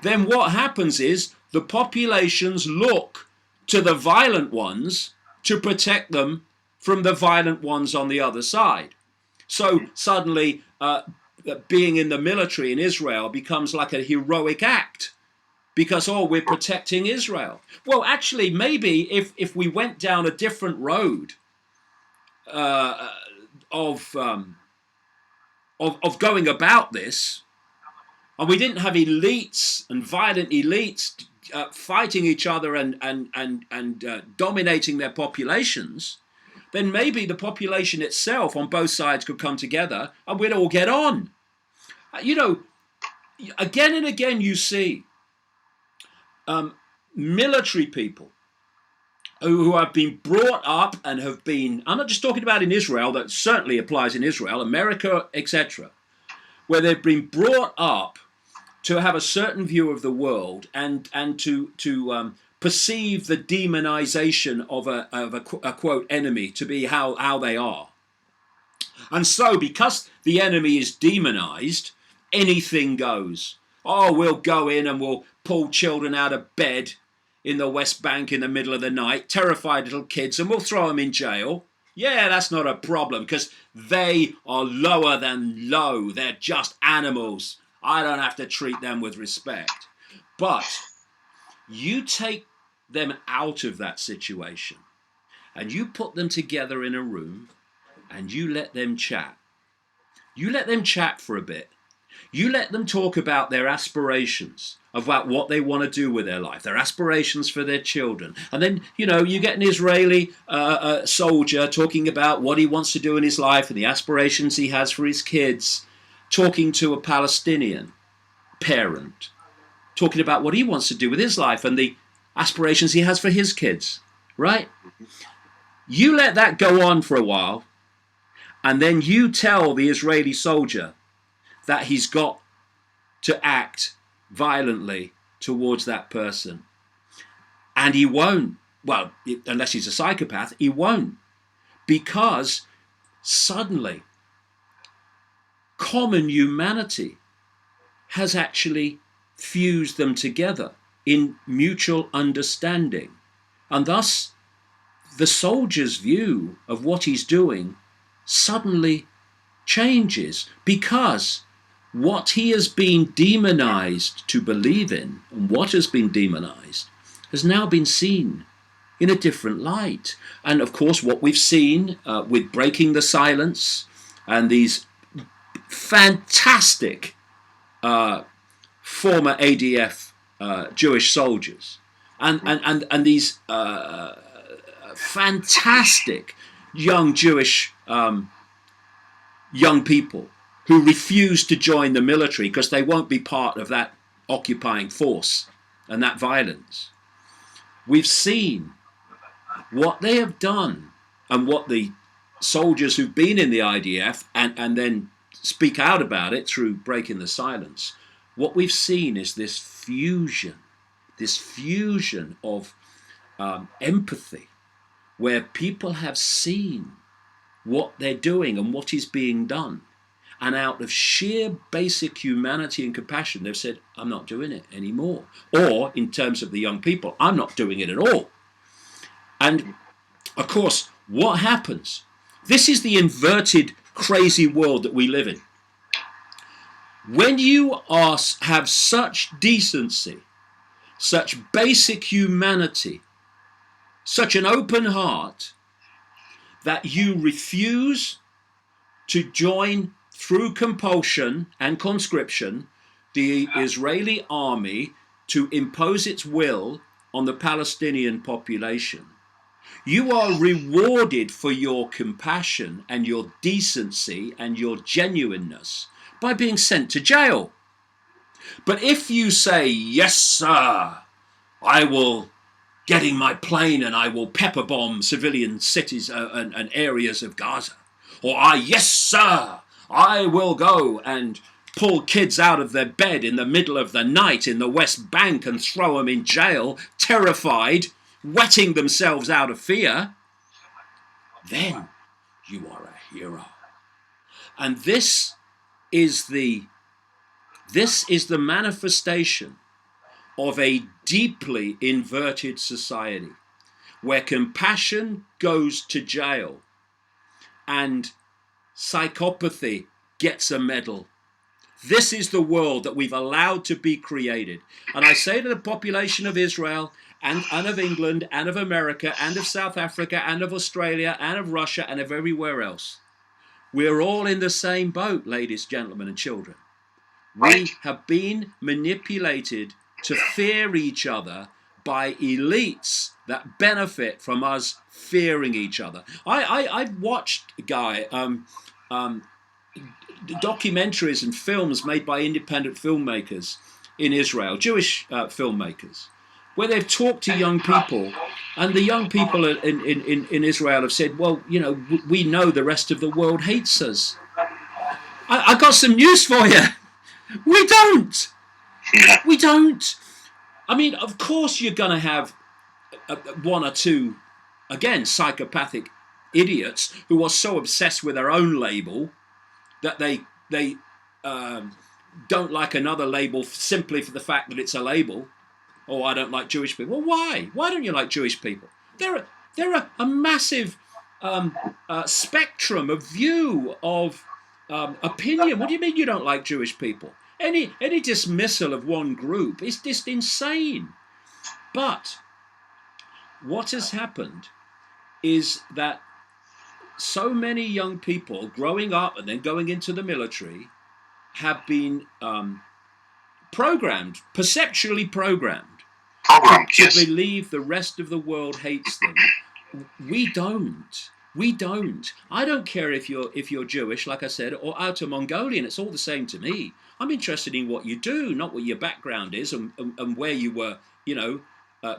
then what happens is the populations look to the violent ones to protect them from the violent ones on the other side. So suddenly being in the military in Israel becomes like a heroic act, because, we're protecting Israel. Well, actually, maybe if we went down a different road of going about this, and we didn't have elites and violent elites fighting each other and dominating their populations, then maybe the population itself on both sides could come together and we'd all get on. Again and again you see military people who have been brought up and have been, I'm not just talking about in Israel, that certainly applies in Israel, America, etc., where they've been brought up to have a certain view of the world and to perceive the demonization of a quote enemy to be how they are. And so because the enemy is demonized, anything goes. Oh, we'll go in and we'll pull children out of bed in the West Bank in the middle of the night, terrified little kids, and we'll throw them in jail. Yeah, that's not a problem because they are lower than low. They're just animals. I don't have to treat them with respect. But you take them out of that situation and you put them together in a room and you let them chat. You let them chat for a bit. You let them talk about their aspirations, about what they want to do with their life, their aspirations for their children. And then, you get an Israeli soldier talking about what he wants to do in his life and the aspirations he has for his kids, talking to a Palestinian parent, talking about what he wants to do with his life and the aspirations he has for his kids, right? You let that go on for a while, and then you tell the Israeli soldier that he's got to act violently towards that person. And he won't. Well, unless he's a psychopath, he won't. Because suddenly, common humanity has actually fused them together in mutual understanding. And thus, the soldier's view of what he's doing suddenly changes, because what he has been demonized to believe in, and what has been demonized, has now been seen in a different light. And of course, what we've seen with Breaking the Silence and these fantastic former ADF Jewish soldiers, and these fantastic young Jewish young people who refuse to join the military because they won't be part of that occupying force and that violence. We've seen what they have done, and what the soldiers who've been in the IDF and then speak out about it through Breaking the Silence. What we've seen is this fusion of empathy, where people have seen what they're doing and what is being done. And out of sheer basic humanity and compassion, they've said, I'm not doing it anymore. Or, in terms of the young people, I'm not doing it at all. And, of course, what happens? This is the inverted, crazy world that we live in. When you have such decency, such basic humanity, such an open heart, that you refuse to join through compulsion and conscription the Israeli army to impose its will on the Palestinian population, you are rewarded for your compassion and your decency and your genuineness by being sent to jail. But if you say, yes, sir, I will get in my plane and I will pepper bomb civilian cities and areas of Gaza, or yes, sir, I will go and pull kids out of their bed in the middle of the night in the West Bank and throw them in jail, terrified, wetting themselves out of fear, then you are a hero. And this is the manifestation of a deeply inverted society, where compassion goes to jail and psychopathy gets a medal. This is the world that we've allowed to be created. And I say to the population of Israel and of England and of America and of South Africa and of Australia and of Russia and of everywhere else, we're all in the same boat, ladies, gentlemen, and children. We have been manipulated to fear each other by elites that benefit from us fearing each other. I watched, Guy, documentaries and films made by independent filmmakers in Israel, Jewish filmmakers, where they've talked to young people, and the young people in Israel have said, well, we know the rest of the world hates us. I got some news for you. We don't. We don't. I mean, of course you're going to have one or two, again, psychopathic idiots who are so obsessed with their own label that they don't like another label simply for the fact that it's a label. Oh, I don't like Jewish people. Well, why? Why don't you like Jewish people? There are a massive spectrum of view of opinion. What do you mean you don't like Jewish people? Any dismissal of one group is just insane. But what has happened is that so many young people growing up and then going into the military have been programmed, perceptually programmed, to believe the rest of the world hates them. We don't. We don't. I don't care if you're Jewish, like I said, or outer Mongolian. It's all the same to me. I'm interested in what you do, not what your background is and where you were,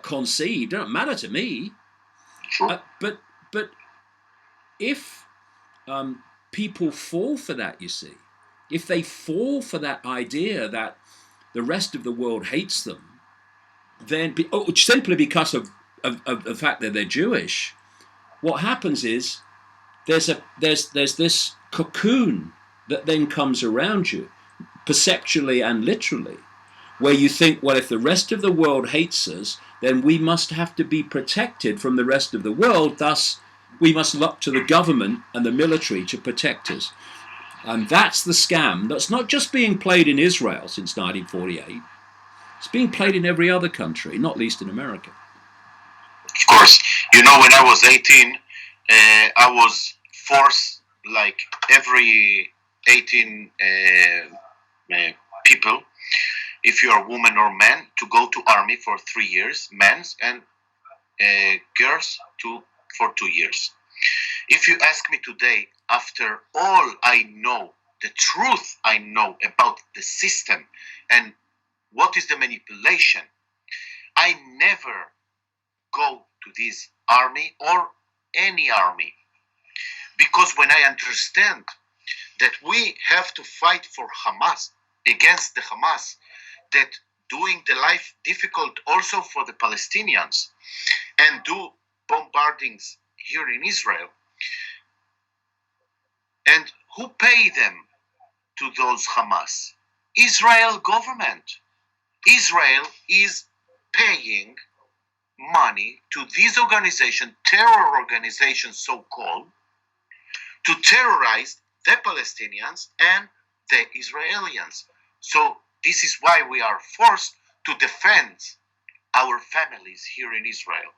conceived. It doesn't matter to me. Sure. But if people fall for that, you see, if they fall for that idea that the rest of the world hates them, then simply because of the fact that they're Jewish, what happens is there's this cocoon that then comes around you, perceptually and literally, where you think, well, if the rest of the world hates us, then we must have to be protected from the rest of the world. Thus, we must look to the government and the military to protect us. And that's the scam that's not just being played in Israel since 1948. It's being played in every other country, not least in America. Of course. When I was 18, I was forced, like every 18 people, if you are woman or man, to go to army for 3 years, men's, and girls for 2 years. If you ask me today, after all I know, the truth I know about the system and what is the manipulation, I never go to this army or any army. Because when I understand that we have to fight for Hamas, against the Hamas, that doing the life difficult also for the Palestinians, and do bombardings here in Israel, and who pay them to those Hamas? Israel government. Israel is paying money to these organizations, terror organizations so-called, to terrorize the Palestinians and the Israelis. So this is why we are forced to defend our families here in Israel.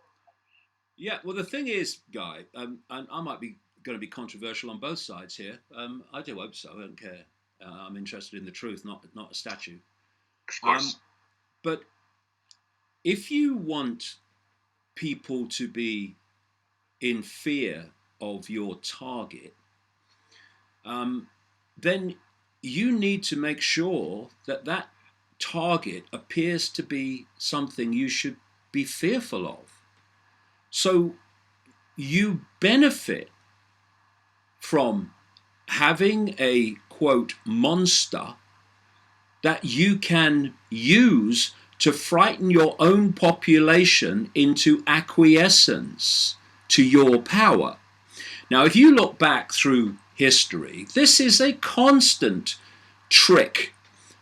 Yeah, well, the thing is, Guy, and I might be going to be controversial on both sides here. I do hope so. I don't care. I'm interested in the truth, not a statue. Of course. But if you want people to be in fear of your target, then you need to make sure that that target appears to be something you should be fearful of. So you benefit from having a, quote, monster that you can use to frighten your own population into acquiescence to your power. Now, if you look back through history, this is a constant trick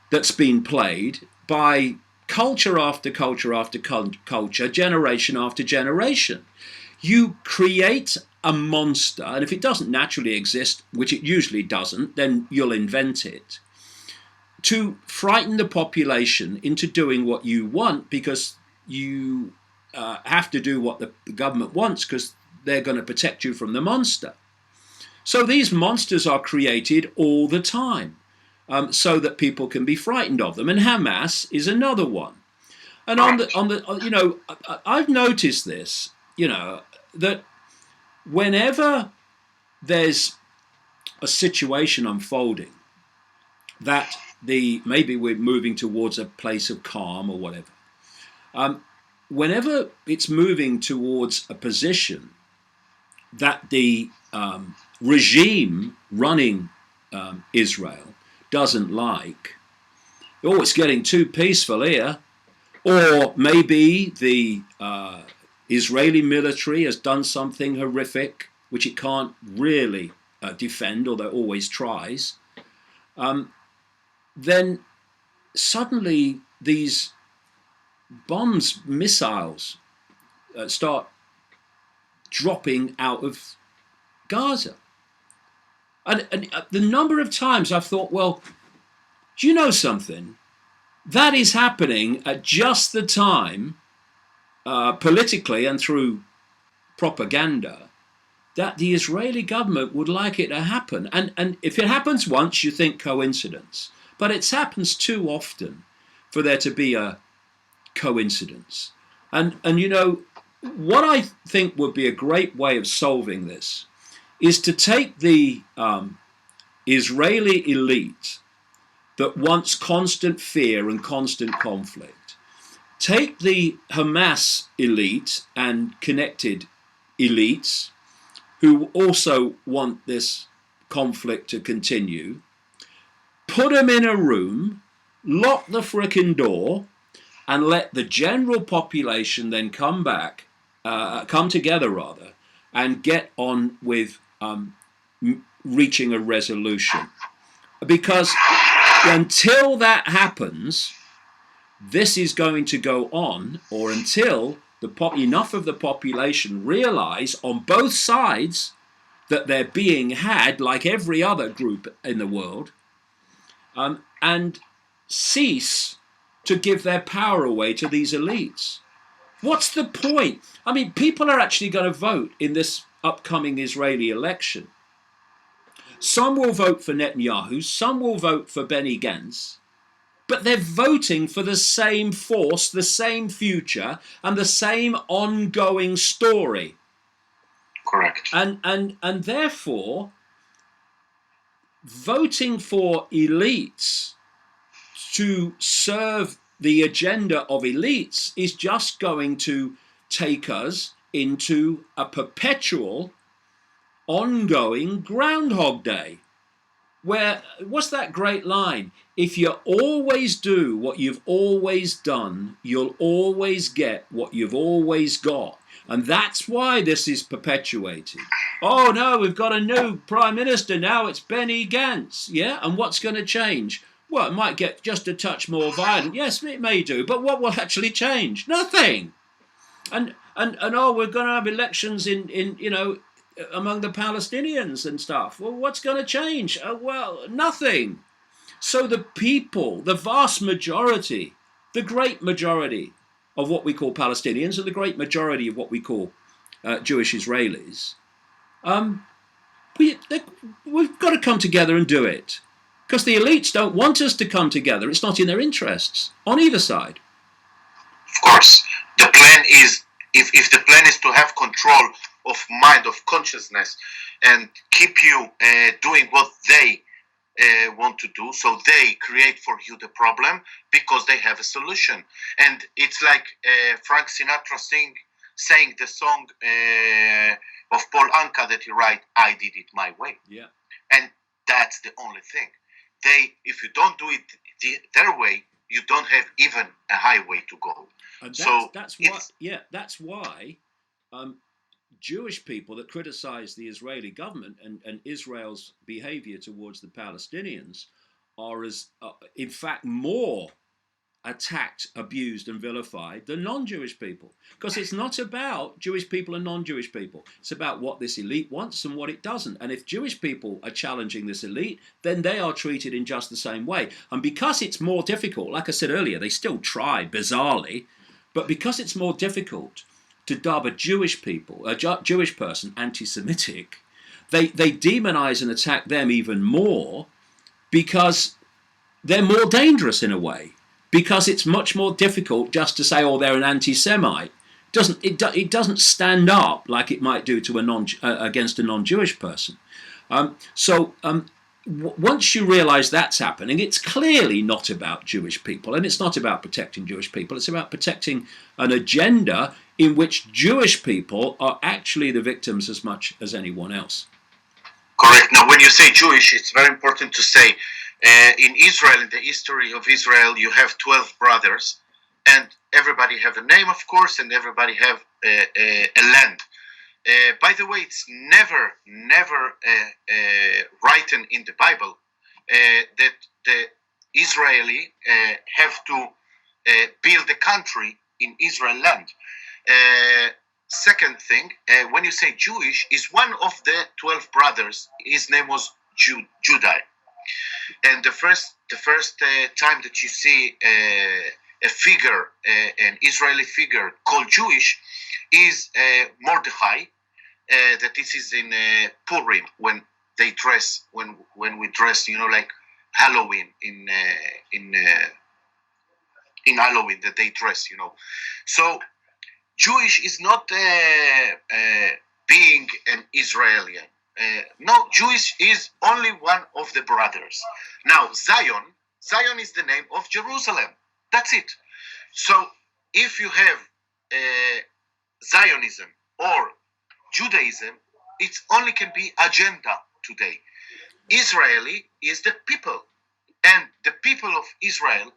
that's been played by culture after culture after culture, generation after generation. You create a monster, and if it doesn't naturally exist, which it usually doesn't, then you'll invent it, to frighten the population into doing what you want, because you have to do what the government wants because they're going to protect you from the monster. So these monsters are created all the time so that people can be frightened of them. And Hamas is another one. And I've noticed this, that whenever there's a situation unfolding that maybe we're moving towards a place of calm or whatever, whenever it's moving towards a position that the regime running Israel doesn't like, oh, it's getting too peaceful here, or maybe the Israeli military has done something horrific which it can't really defend, although it always tries, then suddenly these bombs, missiles start dropping out of Gaza. And the number of times I've thought, well, do you know something? That is happening at just the time, politically and through propaganda, that the Israeli government would like it to happen. And if it happens once, you think coincidence. But it happens too often for there to be a coincidence. And what I think would be a great way of solving this is to take the Israeli elite that wants constant fear and constant conflict, take the Hamas elite and connected elites who also want this conflict to continue, put them in a room, lock the frickin' door, and let the general population then come together rather, and get on with reaching a resolution. Because until that happens, this is going to go on, or until enough of the population realize on both sides that they're being had like every other group in the world, and cease to give their power away to these elites. What's the point? I mean, people are actually going to vote in this upcoming Israeli election. Some will vote for Netanyahu, some will vote for Benny Gantz, but they're voting for the same force, the same future, and the same ongoing story. Correct. And therefore, voting for elites to serve the agenda of elites is just going to take us into a perpetual, ongoing Groundhog Day. Where, what's that great line? If you always do what you've always done, you'll always get what you've always got. And that's why this is perpetuated. Oh no, we've got a new Prime Minister now, it's Benny Gantz. Yeah, and what's going to change? Well, it might get just a touch more violent. Yes, it may do, but what will actually change? Nothing. And oh, we're going to have elections in among the Palestinians and stuff. Well, what's going to change? Well, nothing. So the people, the vast majority, the great majority of what we call Palestinians and the great majority of what we call Jewish Israelis, we've got to come together and do it. Because the elites don't want us to come together. It's not in their interests, on either side. Of course, the plan is, if the plan is to have control of mind, of consciousness, and keep you doing what they want to do, so they create for you the problem because they have a solution. And it's like Frank Sinatra saying the song of Paul Anka that he wrote, "I did it my way." Yeah. And that's the only thing. If you don't do it their way, you don't have even a highway to go. And that's why Jewish people that criticize the Israeli government and Israel's behavior towards the Palestinians are in fact more attacked, abused and vilified than non-Jewish people. Because it's not about Jewish people and non-Jewish people. It's about what this elite wants and what it doesn't. And if Jewish people are challenging this elite, then they are treated in just the same way. And because it's more difficult, like I said earlier, they still try, bizarrely, but because it's more difficult to dub a Jewish person anti-Semitic, they demonize and attack them even more because they're more dangerous in a way. Because it's much more difficult just to say, oh, they're an anti-Semite. It doesn't stand up like it might do to against a non-Jewish person. Once you realise that's happening, it's clearly not about Jewish people, and it's not about protecting Jewish people. It's about protecting an agenda in which Jewish people are actually the victims as much as anyone else. Correct. Now, when you say Jewish, it's very important to say, in Israel, in the history of Israel, you have 12 brothers, and everybody have a name, of course, and everybody have a land. By the way, it's never written in the Bible that Israeli have to build a country in Israel land. Second thing, when you say Jewish, is one of the 12 brothers. His name was Judah, and the first time that you see a figure, an Israeli figure called Jewish, is Mordechai. That this is in Purim when they dress, when we dress, like Halloween in Halloween that they dress, So Jewish is not being an Israeli. No, Jewish is only one of the brothers. Now, Zion is the name of Jerusalem. That's it. So if you have Zionism or Judaism, it only can be agenda today. Israeli is the people, and the people of Israel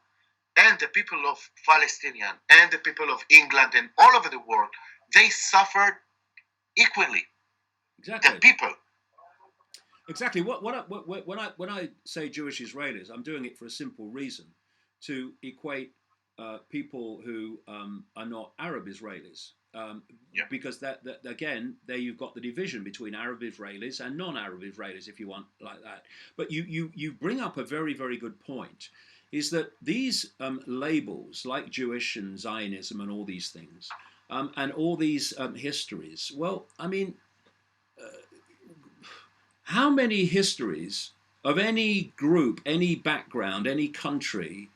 and the people of Palestinian and the people of England and all over the world, they suffered equally. Exactly. The people. Exactly. When I say Jewish Israelis, I'm doing it for a simple reason: to equate people who are not Arab Israelis. Because that again, there you've got the division between Arab Israelis and non-Arab Israelis, if you want, like that. But you bring up a very, very good point, is that these labels like Jewish and Zionism and all these things, and all these histories, well, I mean, how many histories of any group, any background, any country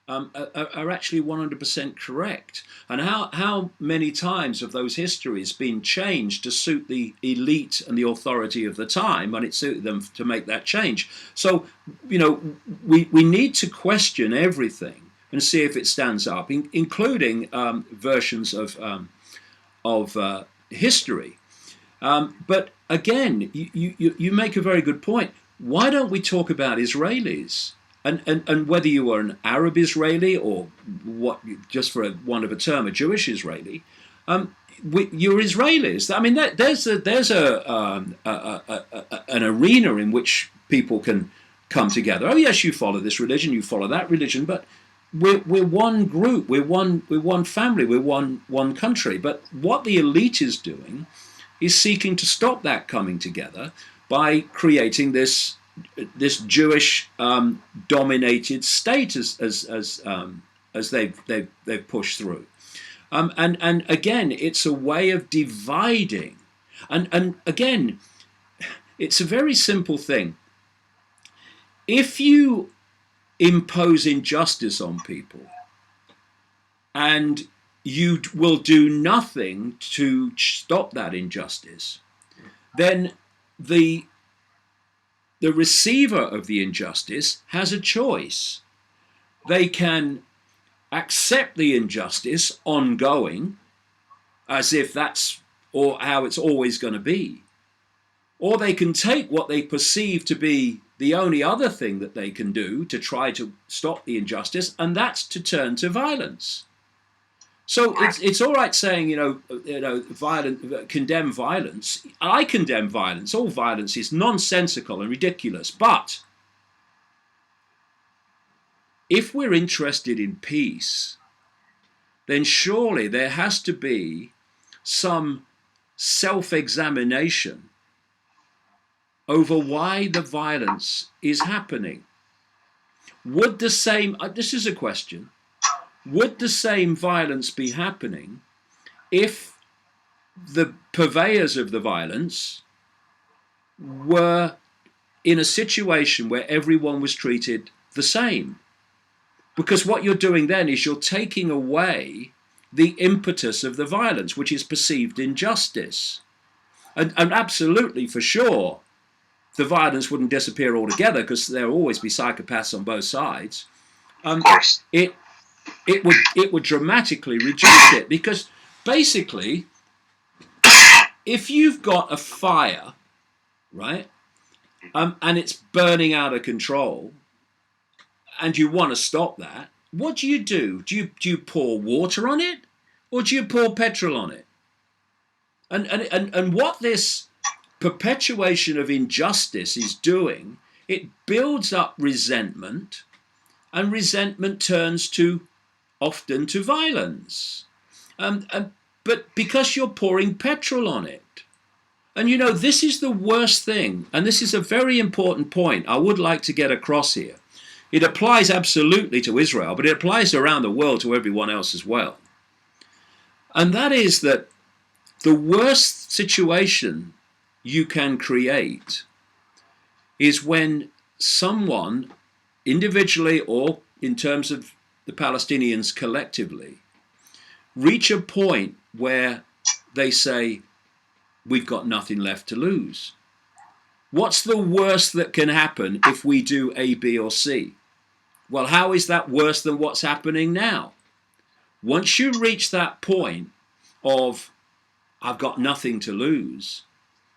are actually 100% correct? And how many times have those histories been changed to suit the elite and the authority of the time when it suited them to make that change? So, we need to question everything and see if it stands up, including versions of history. But again, you make a very good point. Why don't we talk about Israelis? And whether you are an Arab Israeli or what, just for want of a term, a Jewish Israeli, you're Israelis. I mean, there's an arena in which people can come together. Oh yes, you follow this religion, you follow that religion, but we're one group, we're one family, we're one country. But what the elite is doing is seeking to stop that coming together by creating this Jewish dominated state as they've pushed through, and again, it's a way of dividing, and again, it's a very simple thing. If you impose injustice on people and you will do nothing to stop that injustice, then the receiver of the injustice has a choice. They can accept the injustice ongoing, as if that's how it's always going to be, or they can take what they perceive to be the only other thing that they can do to try to stop the injustice, and that's to turn to violence. So it's all right saying, condemn violence. I condemn violence. All violence is nonsensical and ridiculous. But if we're interested in peace, then surely there has to be some self-examination over why the violence is happening. Would the same, this is a question, would the same violence be happening if the purveyors of the violence were in a situation where everyone was treated the same? Because what you're doing then is you're taking away the impetus of the violence, which is perceived injustice. And absolutely, for sure, the violence wouldn't disappear altogether, because there will always be psychopaths on both sides. Of course. It would dramatically reduce it, because basically, if you've got a fire, right, and it's burning out of control, and you want to stop that, what do? Do you pour water on it, or do you pour petrol on it? And what this perpetuation of injustice is doing, it builds up resentment, and resentment turns often to violence. But because you're pouring petrol on it. And this is the worst thing, and this is a very important point I would like to get across here. It applies absolutely to Israel, but it applies around the world to everyone else as well. And that is that the worst situation you can create is when someone, individually or in terms of the Palestinians collectively, reach a point where they say, we've got nothing left to lose. What's the worst that can happen if we do A, B, or C? Well, how is that worse than what's happening now? Once you reach that point of, I've got nothing to lose,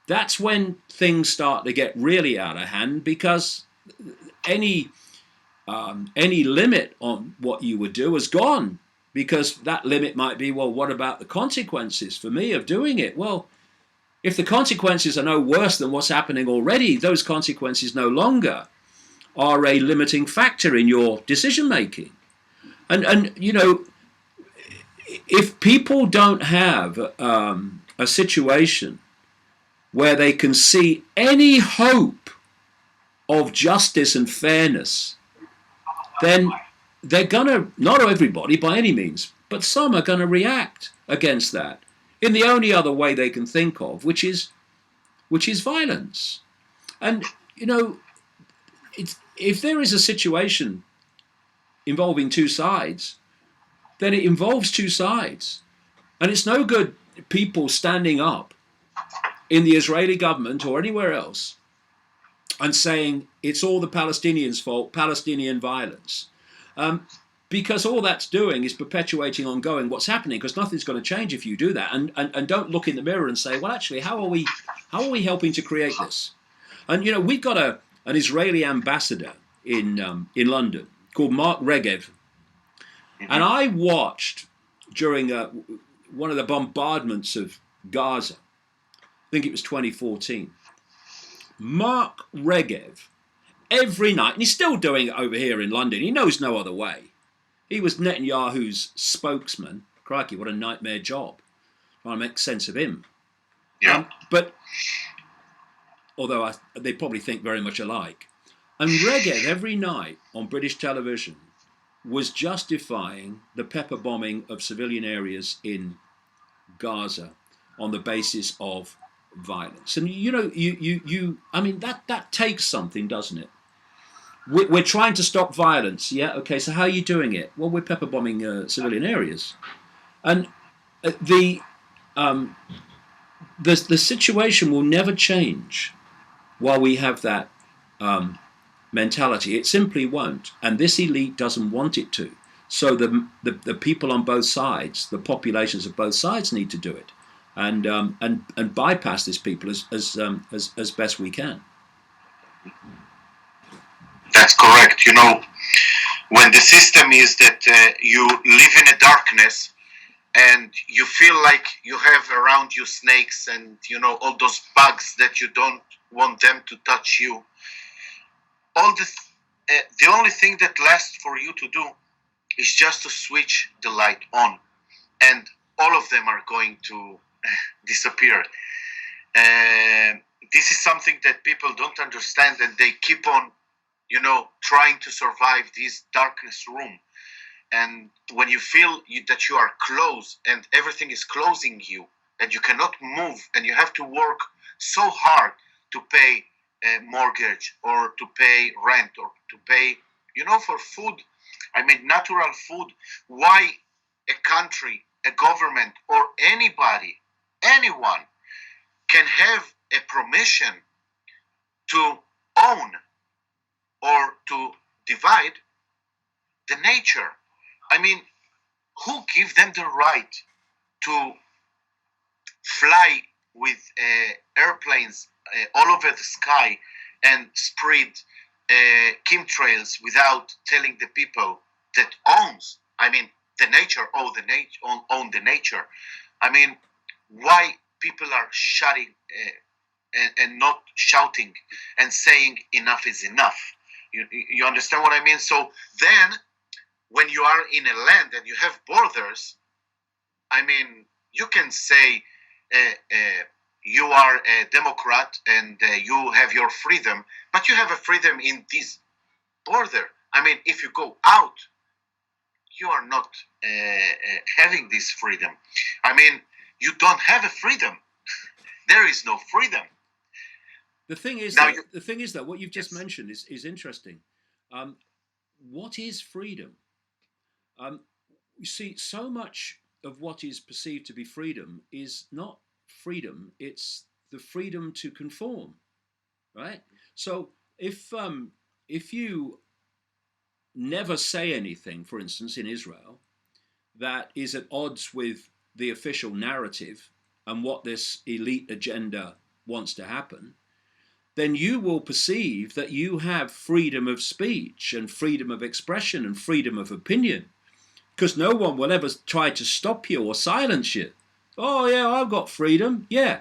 that's when things start to get really out of hand, because any limit on what you would do has gone, because that limit might be, well, what about the consequences for me of doing it? Well, if the consequences are no worse than what's happening already, those consequences no longer are a limiting factor in your decision making. And if people don't have a situation where they can see any hope of justice and fairness, then they're gonna, not everybody by any means, but some are gonna react against that in the only other way they can think of, which is violence. And if there is a situation involving two sides, then it involves two sides. And it's no good people standing up in the Israeli government or anywhere else and saying it's all the Palestinians' fault, Palestinian violence. Because all that's doing is perpetuating ongoing what's happening, because nothing's going to change if you do that. And don't look in the mirror and say, well, actually, how are we helping to create this? And we've got an Israeli ambassador in London called Mark Regev, and I watched during one of the bombardments of Gaza. I think it was 2014. Mark Regev, every night, and he's still doing it over here in London. He knows no other way. He was Netanyahu's spokesman. Crikey, what a nightmare job. Trying to make sense of him. Yeah. But although they probably think very much alike. And Regev every night on British television was justifying the pepper bombing of civilian areas in Gaza on the basis of violence. And I mean, that takes something, doesn't it? We're trying to stop violence. Yeah, okay, so how are you doing it? Well, we're pepper bombing civilian areas. And the situation will never change while we have that mentality. It simply won't. And this elite doesn't want it to. So the people on both sides, the populations of both sides, need to do it, and bypass these people as best we can. That's correct. When the system is that you live in a darkness and you feel like you have around you snakes and all those bugs that you don't want them to touch you, the only thing that lasts for you to do is just to switch the light on, and all of them are going to disappear. This is something that people don't understand, and they keep on trying to survive this darkness room. And when you feel that you are closed and everything is closing you and you cannot move and you have to work so hard to pay a mortgage or to pay rent or to pay, for food, I mean, natural food, why a country, a government, or anyone can have a permission to own or to divide the nature? I mean, who give them the right to fly with airplanes all over the sky and spread chemtrails without telling the people that owns, the nature, own the nature? I mean, why people are shutting and not shouting and saying enough is enough? You understand what I mean? So then, when you are in a land and you have borders, I mean, you can say you are a Democrat and you have your freedom, but you have a freedom in this border. I mean, if you go out, you are not having this freedom. I mean, you don't have a freedom. There is no freedom. The thing is, that what you've just mentioned is interesting. What is freedom? You see, so much of what is perceived to be freedom is not freedom; it's the freedom to conform, right? So if you never say anything, for instance, in Israel, that is at odds with the official narrative and what this elite agenda wants to happen, then you will perceive that you have freedom of speech and freedom of expression and freedom of opinion, because no one will ever try to stop you or silence you. Oh yeah, I've got freedom, yeah.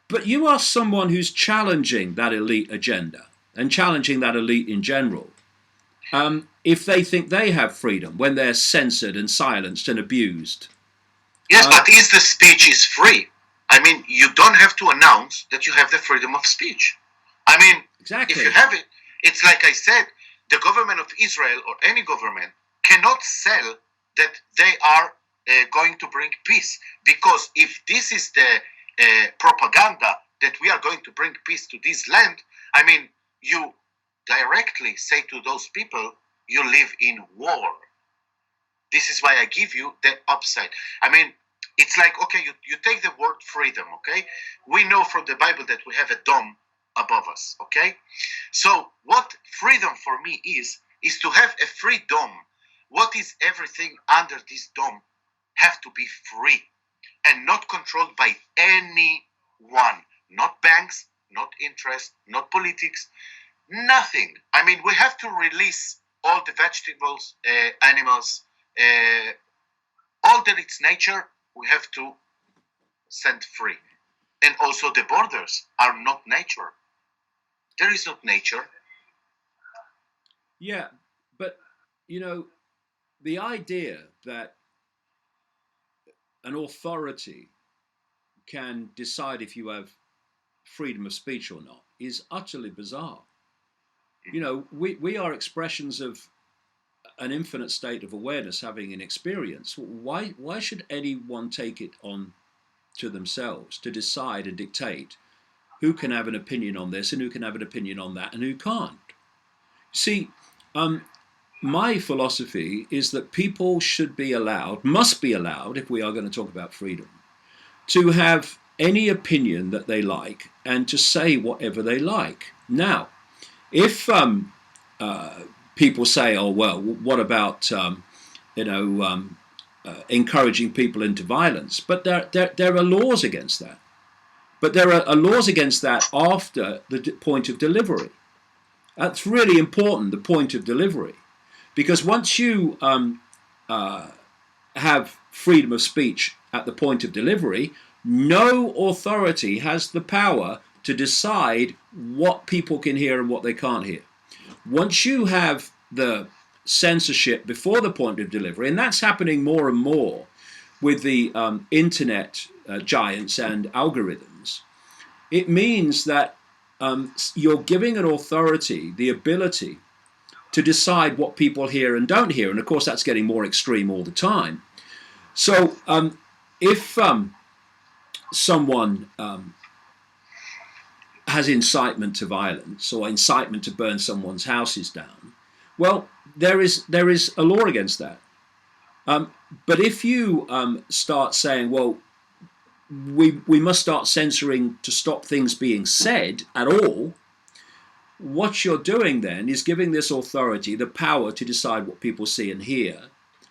But you are someone who's challenging that elite agenda and challenging that elite in general. If they think they have freedom when they're censored and silenced and abused. Yes, but is the speech is free? I mean, you don't have to announce that you have the freedom of speech. I mean, exactly. If you have it, it's like I said, the government of Israel or any government cannot sell that they are going to bring peace. Because if this is the propaganda that we are going to bring peace to this land, I mean, you directly say to those people, you live in war. This is why I give you the upside. I mean, it's like, okay, you take the word freedom, okay? We know from the Bible that we have a dome above us, okay? So what freedom for me is to have a free dome. What is everything under this dome have to be free and not controlled by anyone. Not banks, not interest, not politics, nothing. I mean, we have to release all the vegetables, animals, all that it's nature, we have to send free. And also the borders are not nature. There is not nature. Yeah, but, the idea that an authority can decide if you have freedom of speech or not is utterly bizarre. We are expressions of an infinite state of awareness having an experience. Why should anyone take it on to themselves to decide and dictate who can have an opinion on this and who can have an opinion on that and who can't? See, my philosophy is that people must be allowed, if we are going to talk about freedom, to have any opinion that they like and to say whatever they like. Now, if people say, oh, well, what about, encouraging people into violence? But there are laws against that. But there are laws against that after the point of delivery. That's really important, the point of delivery. Because once you have freedom of speech at the point of delivery, no authority has the power to decide what people can hear and what they can't hear. Once you have the censorship before the point of delivery, and that's happening more and more with the internet giants and algorithms, it means that you're giving an authority the ability to decide what people hear and don't hear. And of course, that's getting more extreme all the time. So if someone has incitement to violence or incitement to burn someone's houses down, well, there is a law against that. But if you start saying, well, we must start censoring to stop things being said at all, what you're doing then is giving this authority the power to decide what people see and hear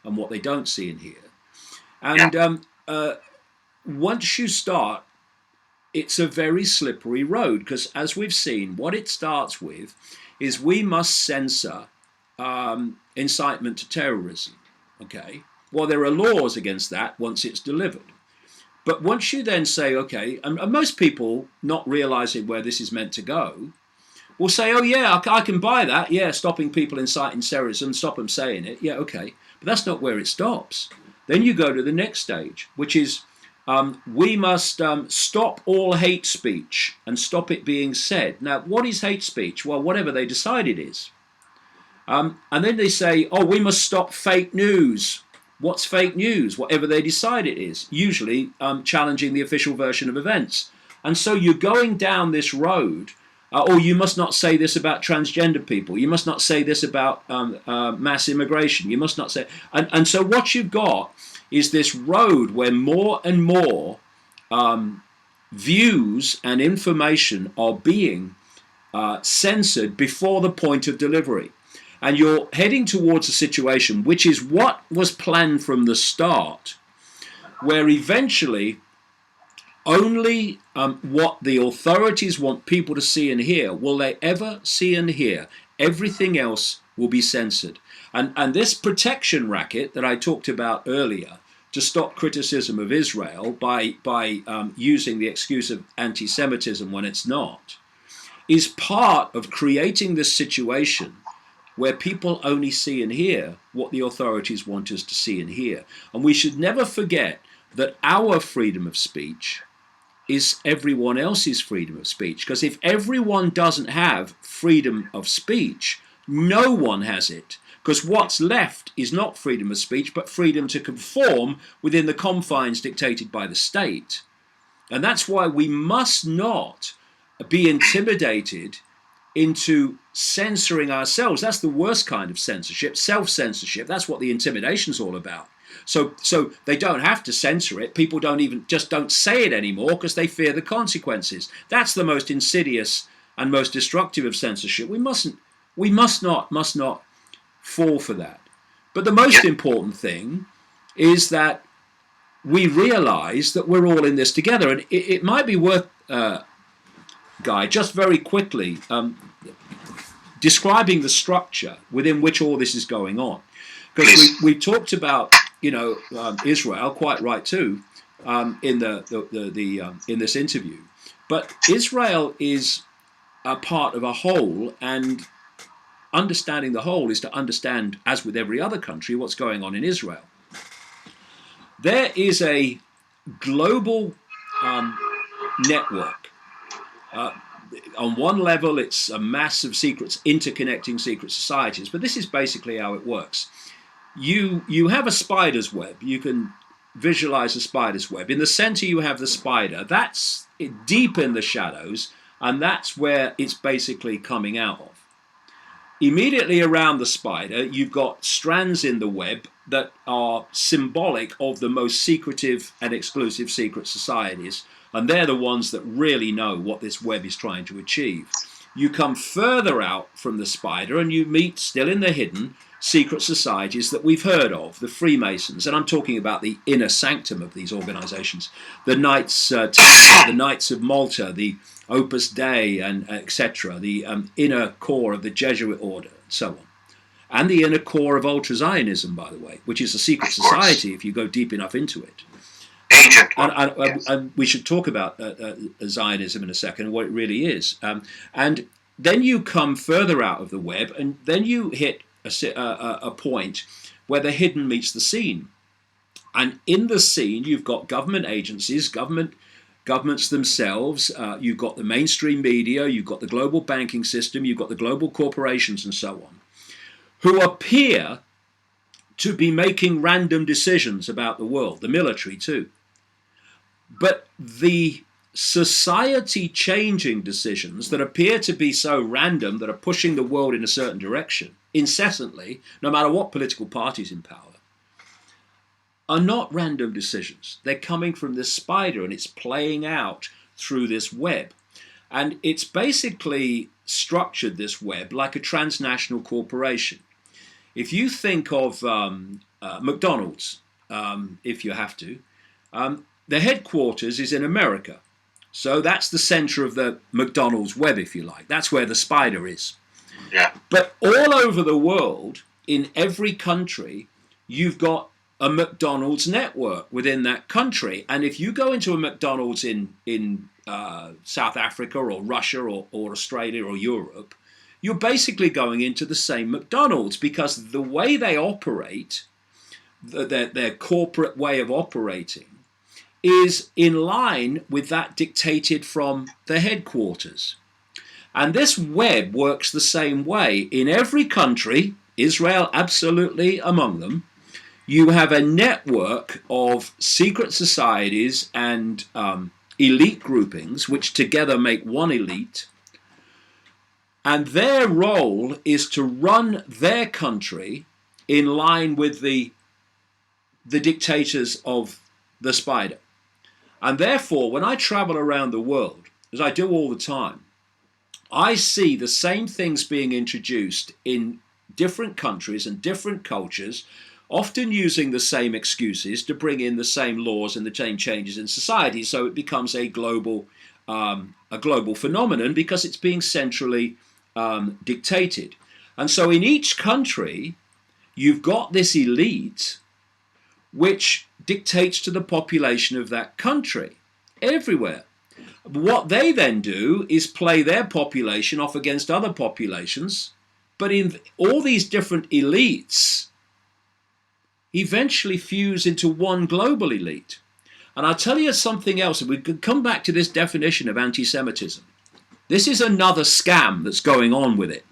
and what they don't see and hear. And once you start, it's a very slippery road, because as we've seen, what it starts with is we must censor incitement to terrorism. Okay, well, there are laws against that once it's delivered. But once you then say, okay, and most people not realizing where this is meant to go, will say, oh yeah, I can buy that. Yeah, stopping people inciting terrorism, stop them saying it. Yeah, okay. But that's not where it stops. Then you go to the next stage, which is we must stop all hate speech and stop it being said. Now, what is hate speech? Well, whatever they decide it is. And then they say, oh, we must stop fake news. What's fake news? Whatever they decide it is, usually challenging the official version of events. And so you're going down this road, or you must not say this about transgender people. You must not say this about mass immigration. You must not say... And so what you've got is this road where more and more views and information are being censored before the point of delivery. And you're heading towards a situation which is what was planned from the start, where eventually only what the authorities want people to see and hear will they ever see and hear. Everything else will be censored. And this protection racket that I talked about earlier to stop criticism of Israel by using the excuse of anti-Semitism when it's not, is part of creating this situation where people only see and hear what the authorities want us to see and hear. And we should never forget that our freedom of speech is everyone else's freedom of speech. Because if everyone doesn't have freedom of speech, no one has it. Because what's left is not freedom of speech, but freedom to conform within the confines dictated by the state. And that's why we must not be intimidated into censoring ourselves. That's the worst kind of censorship, self-censorship. That's what the intimidation's all about. So they don't have to censor it. People don't say it anymore because they fear the consequences. That's the most insidious and most destructive of censorship. We must not fall for that. But the most important thing is that we realize that we're all in this together. And it might be worth, Guy, just very quickly describing the structure within which all this is going on. Because we talked about, Israel, quite right too, in in this interview. But Israel is a part of a whole, and understanding the whole is to understand, as with every other country, what's going on in Israel. There is a global network. On one level, it's a mass of interconnecting secret societies, but this is basically how it works. You have a spider's web. You can visualize a spider's web. In the center, you have the spider. That's deep in the shadows, and that's where it's basically coming out of. Immediately around the spider, you've got strands in the web that are symbolic of the most secretive and exclusive secret societies, and they're the ones that really know what this web is trying to achieve. You come further out from the spider and you meet, still in the hidden, secret societies that we've heard of, the Freemasons, and I'm talking about the inner sanctum of these organizations, the Knights Templar, the Knights of Malta, the Opus Dei, and etc., the inner core of the Jesuit order, and so on. And the inner core of Ultra-Zionism, by the way, which is a secret society if you go deep enough into it. And we should talk about Zionism in a second, and what it really is. And then you come further out of the web, and then you hit a point where the hidden meets the seen. And in the scene, you've got government agencies, governments themselves, you've got the mainstream media, you've got the global banking system, you've got the global corporations and so on, who appear to be making random decisions about the world, the military too. But the society-changing decisions that appear to be so random, that are pushing the world in a certain direction, incessantly, no matter what political party's in power, are not random decisions. They're coming from this spider, and it's playing out through this web. And it's basically structured, this web, like a transnational corporation. If you think of McDonald's, if you have to, the headquarters is in America. So that's the center of the McDonald's web, if you like. That's where the spider is. Yeah. But all over the world, in every country, you've got a McDonald's network within that country. And if you go into a McDonald's in South Africa or Russia or Australia or Europe, you're basically going into the same McDonald's, because the way they operate, their corporate way of operating, is in line with that dictated from the headquarters. And this web works the same way. In every country, Israel absolutely among them, you have a network of secret societies and elite groupings, which together make one elite. And their role is to run their country in line with the dictators of the spider. And therefore, when I travel around the world, as I do all the time, I see the same things being introduced in different countries and different cultures, often using the same excuses to bring in the same laws and the same changes in society. So it becomes a global phenomenon, because it's being centrally dictated. And so in each country, you've got this elite which dictates to the population of that country everywhere. What they then do is play their population off against other populations, but in all these different elites eventually fuse into one global elite. And I'll tell you something else, and we can come back to this definition of anti-Semitism. This is another scam that's going on with it.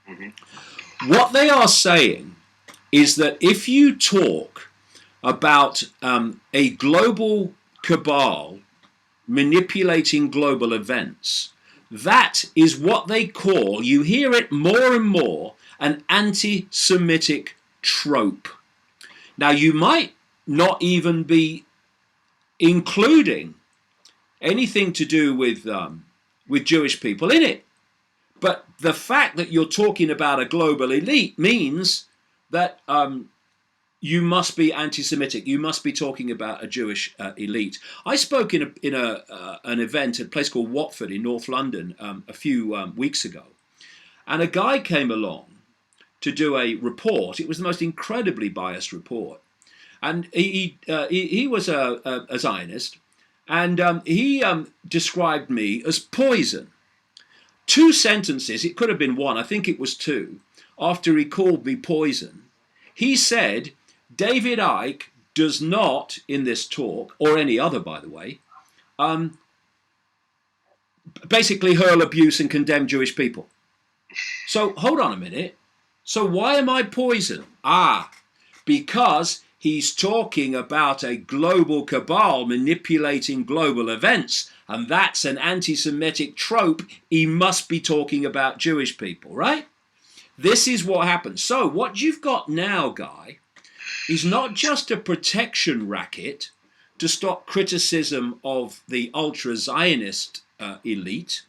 Mm-hmm. What they are saying is that if you talk about a global cabal manipulating global events, that is what they call, you hear it more and more, an anti-Semitic trope. Now, you might not even be including anything to do with Jewish people in it, but the fact that you're talking about a global elite means that you must be anti-Semitic. You must be talking about a Jewish elite. I spoke in an event at a place called Watford in North London a few weeks ago, and a guy came along to do a report. It was the most incredibly biased report, and he was a Zionist, and he described me as poison. 2 sentences, it could have been 1, I think it was 2, after he called me poison, he said, David Icke does not, in this talk, or any other, by the way, basically hurl abuse and condemn Jewish people. So, hold on a minute. So why am I poison? Because he's talking about a global cabal manipulating global events, and that's an anti-Semitic trope. He must be talking about Jewish people, right? This is what happens. So what you've got now, Guy, is not just a protection racket to stop criticism of the ultra-Zionist elite.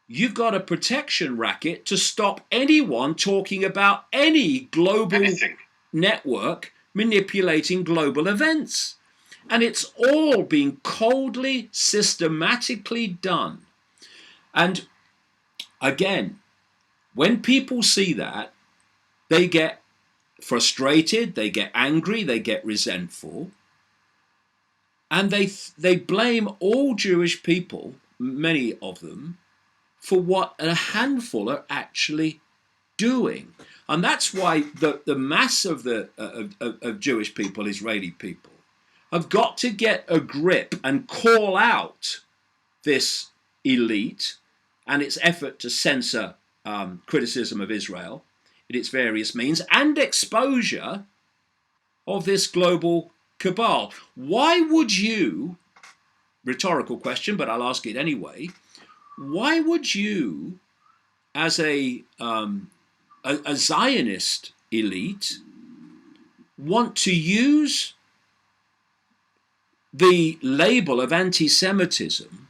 You've got a protection racket to stop anyone talking about any global network manipulating global events. And it's all being coldly, systematically done. And again, when people see that, they get frustrated, they get angry, they get resentful, and they blame all Jewish people, many of them, for what a handful are actually doing. And that's why the mass of of Jewish people, Israeli people, have got to get a grip and call out this elite and its effort to censor criticism of Israel in its various means, and exposure of this global cabal. Why would you, rhetorical question, but I'll ask it anyway, why would you, as a Zionist elite, want to use the label of anti-Semitism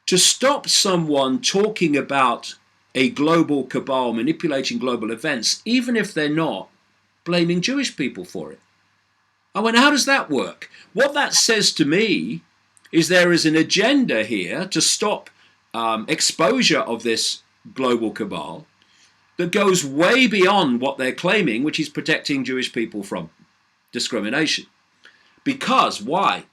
to stop someone talking about a global cabal manipulating global events, even if they're not blaming Jewish people for it? I went, how does that work? What that says to me is there is an agenda here to stop exposure of this global cabal that goes way beyond what they're claiming, which is protecting Jewish people from discrimination. Because, why?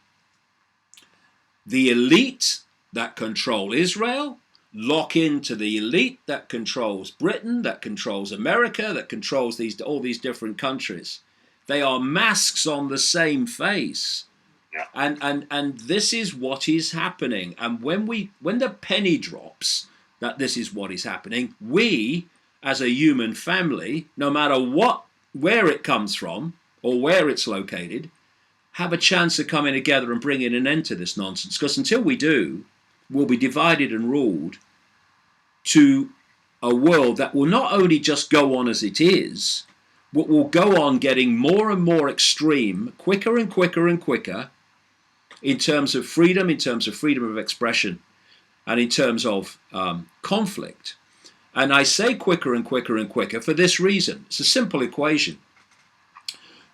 the elite that control Israel lock into the elite that controls Britain, that controls America, that controls all these different countries. They are masks on the same face. Yeah. And this is what is happening. And when the penny drops that this is what is happening, we as a human family, no matter where it comes from or where it's located, have a chance of coming together and bringing an end to this nonsense. Because until we do, we'll be divided and ruled to a world that will not only just go on as it is, but will go on getting more and more extreme, quicker and quicker and quicker, in terms of freedom of expression, and in terms of conflict. And I say quicker and quicker and quicker for this reason. It's a simple equation.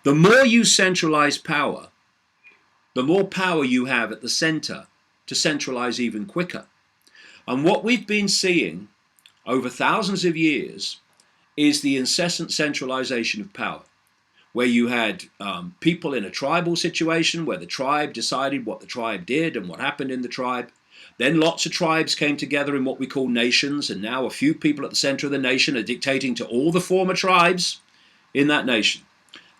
The more you centralize power, the more power you have at the center to centralize even quicker. And what we've been seeing over thousands of years is the incessant centralization of power, where you had people in a tribal situation where the tribe decided what the tribe did and what happened in the tribe. Then lots of tribes came together in what we call nations, and now a few people at the center of the nation are dictating to all the former tribes in that nation.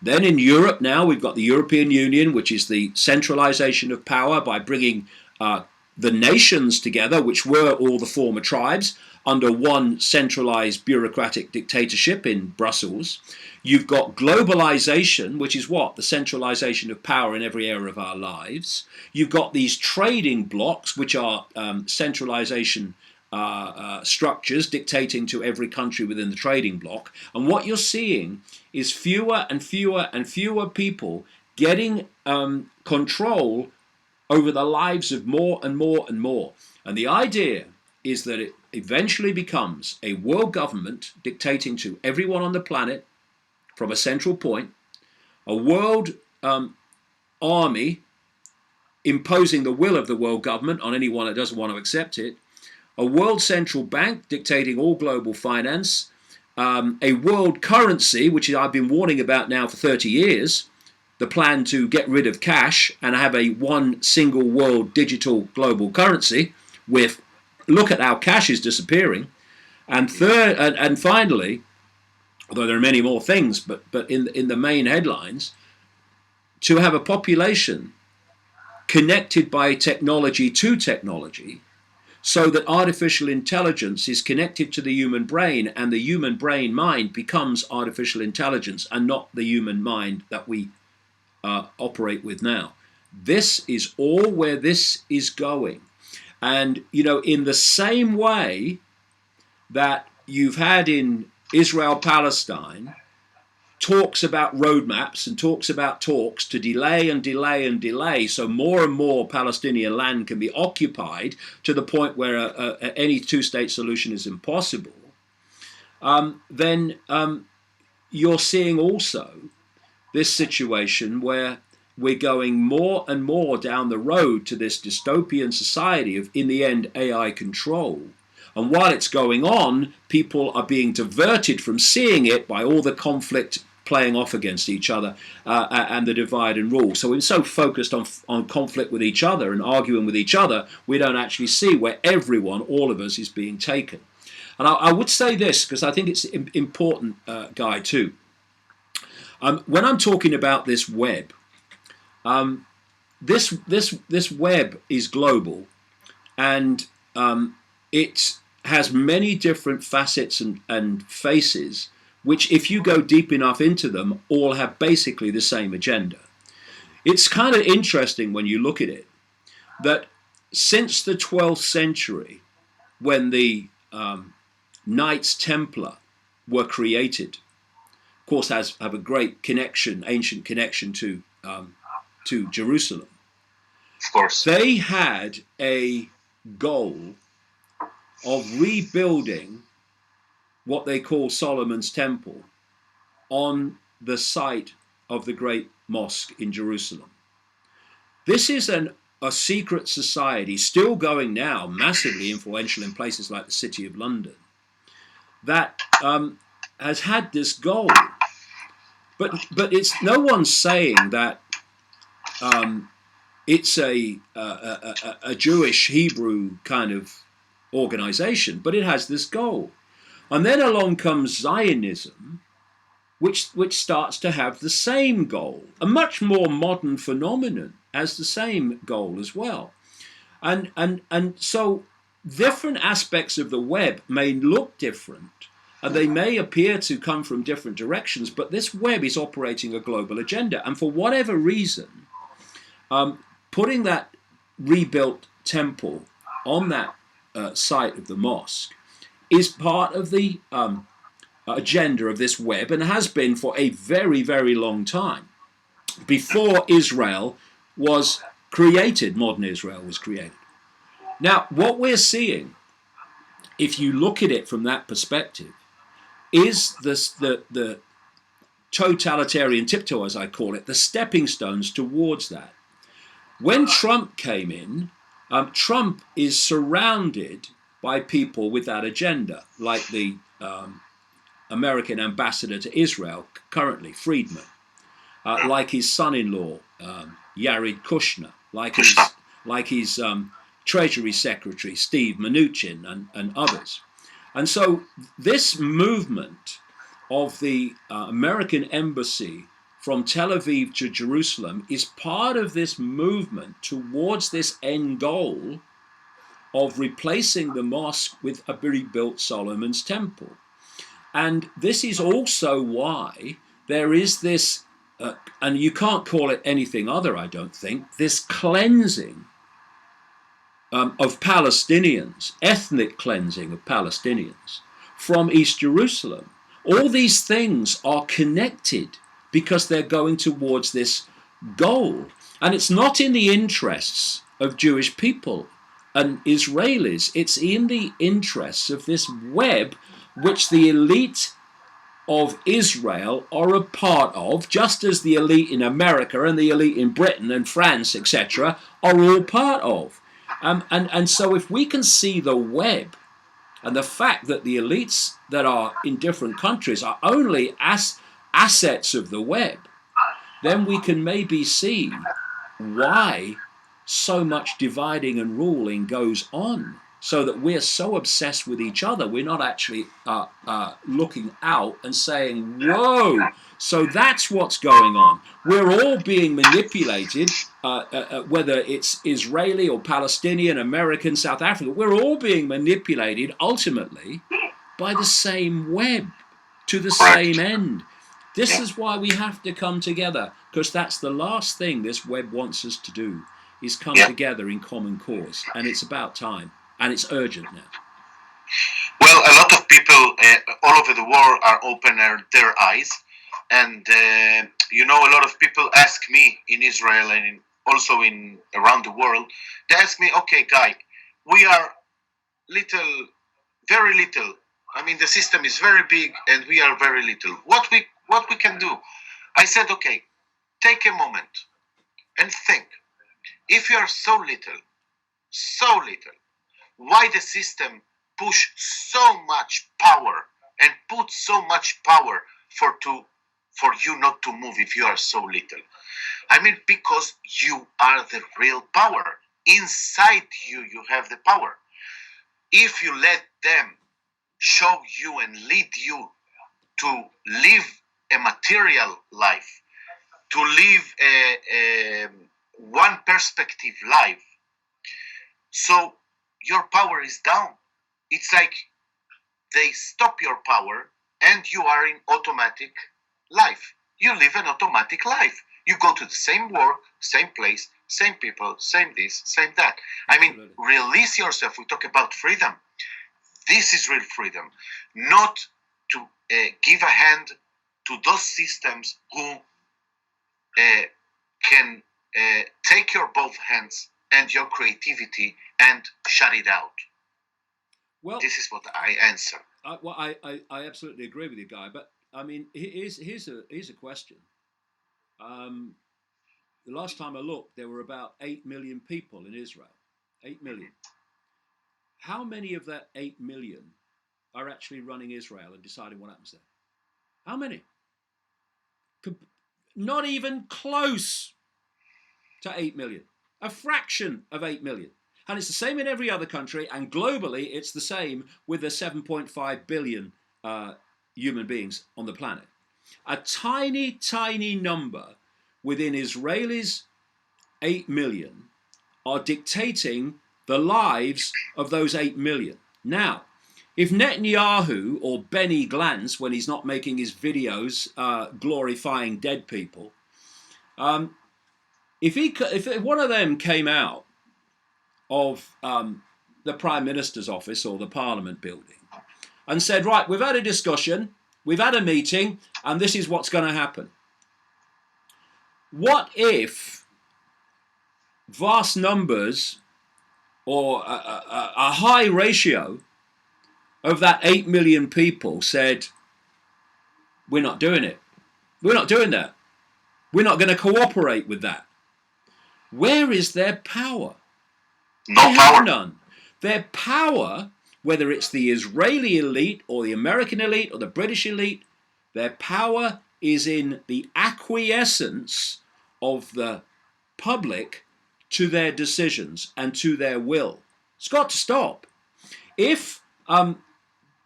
Then in Europe now we've got the European Union, which is the centralization of power by bringing the nations together, which were all the former tribes, under one centralized bureaucratic dictatorship in Brussels. You've got globalization, which is what? The centralization of power in every area of our lives. You've got these trading blocks, which are centralization structures dictating to every country within the trading bloc. And what you're seeing is fewer and fewer and fewer people getting control over the lives of more and more and more. And the idea is that it eventually becomes a world government dictating to everyone on the planet from a central point, a world army imposing the will of the world government on anyone that doesn't want to accept it, a world central bank dictating all global finance, a world currency, which I've been warning about now for 30 years, the plan to get rid of cash and have a one single world digital global currency with, look at how cash is disappearing. And third, and finally, although there are many more things, but in the main headlines, to have a population connected by technology to technology, so that artificial intelligence is connected to the human brain, and the human brain mind becomes artificial intelligence and not the human mind that we operate with now. This is all where this is going. And, you know, in the same way that you've had in Israel-Palestine talks about roadmaps and talks about talks to delay and delay and delay, so more and more Palestinian land can be occupied to the point where any two-state solution is impossible, then you're seeing also this situation where we're going more and more down the road to this dystopian society of, in the end, AI control. And while it's going on, people are being diverted from seeing it by all the conflict playing off against each other and the divide and rule. So we're so focused on conflict with each other and arguing with each other, we don't actually see where everyone, all of us, is being taken. And I would say this, because I think it's important, Guy, too. When I'm talking about this web, this web is global, and it has many different facets and faces, which, if you go deep enough into them, all have basically the same agenda. It's kind of interesting when you look at it, that since the 12th century, when the Knights Templar were created, of course, have a great connection, ancient connection to Jerusalem. Of course. They had a goal of rebuilding what they call Solomon's Temple on the site of the great mosque in Jerusalem. This is a secret society, still going now, massively influential in places like the City of London, that has had this goal. But it's no one's saying that it's a Jewish Hebrew kind of organization, but it has this goal. And then along comes Zionism, which starts to have the same goal, a much more modern phenomenon, has the same goal as well. And so different aspects of the web may look different, and they may appear to come from different directions, but this web is operating a global agenda. And for whatever reason, putting that rebuilt temple on that site of the mosque is part of the agenda of this web, and has been for a very, very long time. Before Israel was created, modern Israel was created. Now, what we're seeing, if you look at it from that perspective, is the totalitarian tiptoe, as I call it, the stepping stones towards that. When Trump came in, Trump is surrounded by people with that agenda, like the American ambassador to Israel currently, Friedman, like his son-in-law, Jared Kushner, like his Treasury Secretary, Steve Mnuchin, and others. And so this movement of the American embassy from Tel Aviv to Jerusalem is part of this movement towards this end goal of replacing the mosque with a rebuilt Solomon's temple. And this is also why there is this, and you can't call it anything other, I don't think, this cleansing of Palestinians, ethnic cleansing of Palestinians from East Jerusalem. All these things are connected because they're going towards this goal. And it's not in the interests of Jewish people and Israelis. It's in the interests of this web which the elite of Israel are a part of, just as the elite in America and the elite in Britain and France, etc., are all part of. And so if we can see the web and the fact that the elites that are in different countries are only assets of the web, then we can maybe see why so much dividing and ruling goes on, so that we're so obsessed with each other, we're not actually looking out and saying, whoa, so that's what's going on. We're all being manipulated, whether it's Israeli or Palestinian, American, South African, we're all being manipulated ultimately by the same web, to the same end. This is why we have to come together, because that's the last thing this web wants us to do, is come together in common cause. And it's about time. And it's urgent now. Well, a lot of people all over the world are opening their eyes. And, a lot of people ask me in Israel and also around the world, they ask me, okay, Guy, we are little, very little. I mean, the system is very big and we are very little. What we can do? I said, okay, take a moment and think. If you are so little, why the system push so much power and put so much power for you not to move if you are so little? I mean, because you are the real power. Inside you have the power. If you let them show you and lead you to live a material life, to live a one perspective life, so your power is down. It's like they stop your power and you are in automatic life. You live an automatic life. You go to the same work, same place, same people, same this, same that. I mean, release yourself. We talk about freedom. This is real freedom. Not to give a hand to those systems who can take your both hands and your creativity and shut it out. Well, this is what I answer. I absolutely agree with you, Guy. But I mean, here's a question. The last time I looked, there were about 8 million people in Israel. 8 million. How many of that 8 million are actually running Israel and deciding what happens there? How many? Not even close to 8 million. a fraction of 8 million. And it's the same in every other country, and globally it's the same with the 7.5 billion human beings on the planet. A tiny, tiny number within Israelis' 8 million are dictating the lives of those 8 million. Now, if Netanyahu or Benny Gantz, when he's not making his videos glorifying dead people, if one of them came out of the Prime Minister's office or the Parliament building and said, right, we've had a discussion, we've had a meeting, and this is what's going to happen. What if vast numbers or a high ratio of that 8 million people said, we're not doing it. We're not doing that. We're not going to cooperate with that. Where is their power? No They power. have none. Their power, whether it's the Israeli elite or the American elite or the British elite, their power is in the acquiescence of the public to their decisions and to their will. It's got to stop. If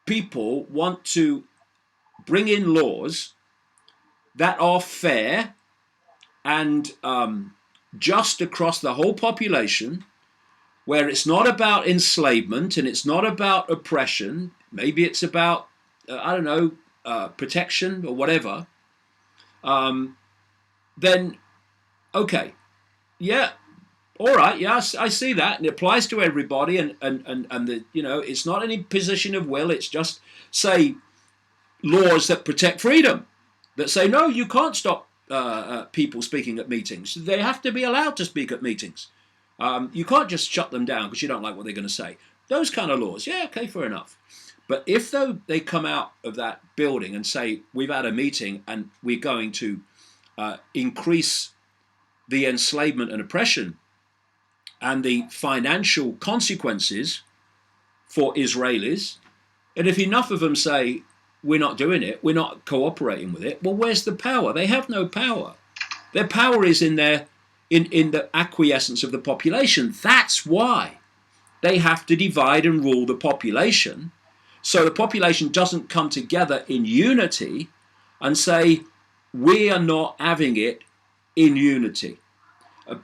people want to bring in laws that are fair and just across the whole population, where it's not about enslavement and it's not about oppression, maybe it's about, protection or whatever, then, okay, yeah, all right, yes, I see that, and it applies to everybody, and the, it's not any position of will, it's just, say, laws that protect freedom, that say, no, you can't stop people speaking at meetings. They have to be allowed to speak at meetings. You can't just shut them down because you don't like what they're going to say. Those kind of laws, yeah, okay, fair enough. But if though they come out of that building and say, we've had a meeting and we're going to increase the enslavement and oppression and the financial consequences for Israelis, and if enough of them say, we're not doing it, we're not cooperating with it, well, where's the power? They have no power. Their power is in the acquiescence of the population. That's why they have to divide and rule the population, so the population doesn't come together in unity and say, we are not having it in unity.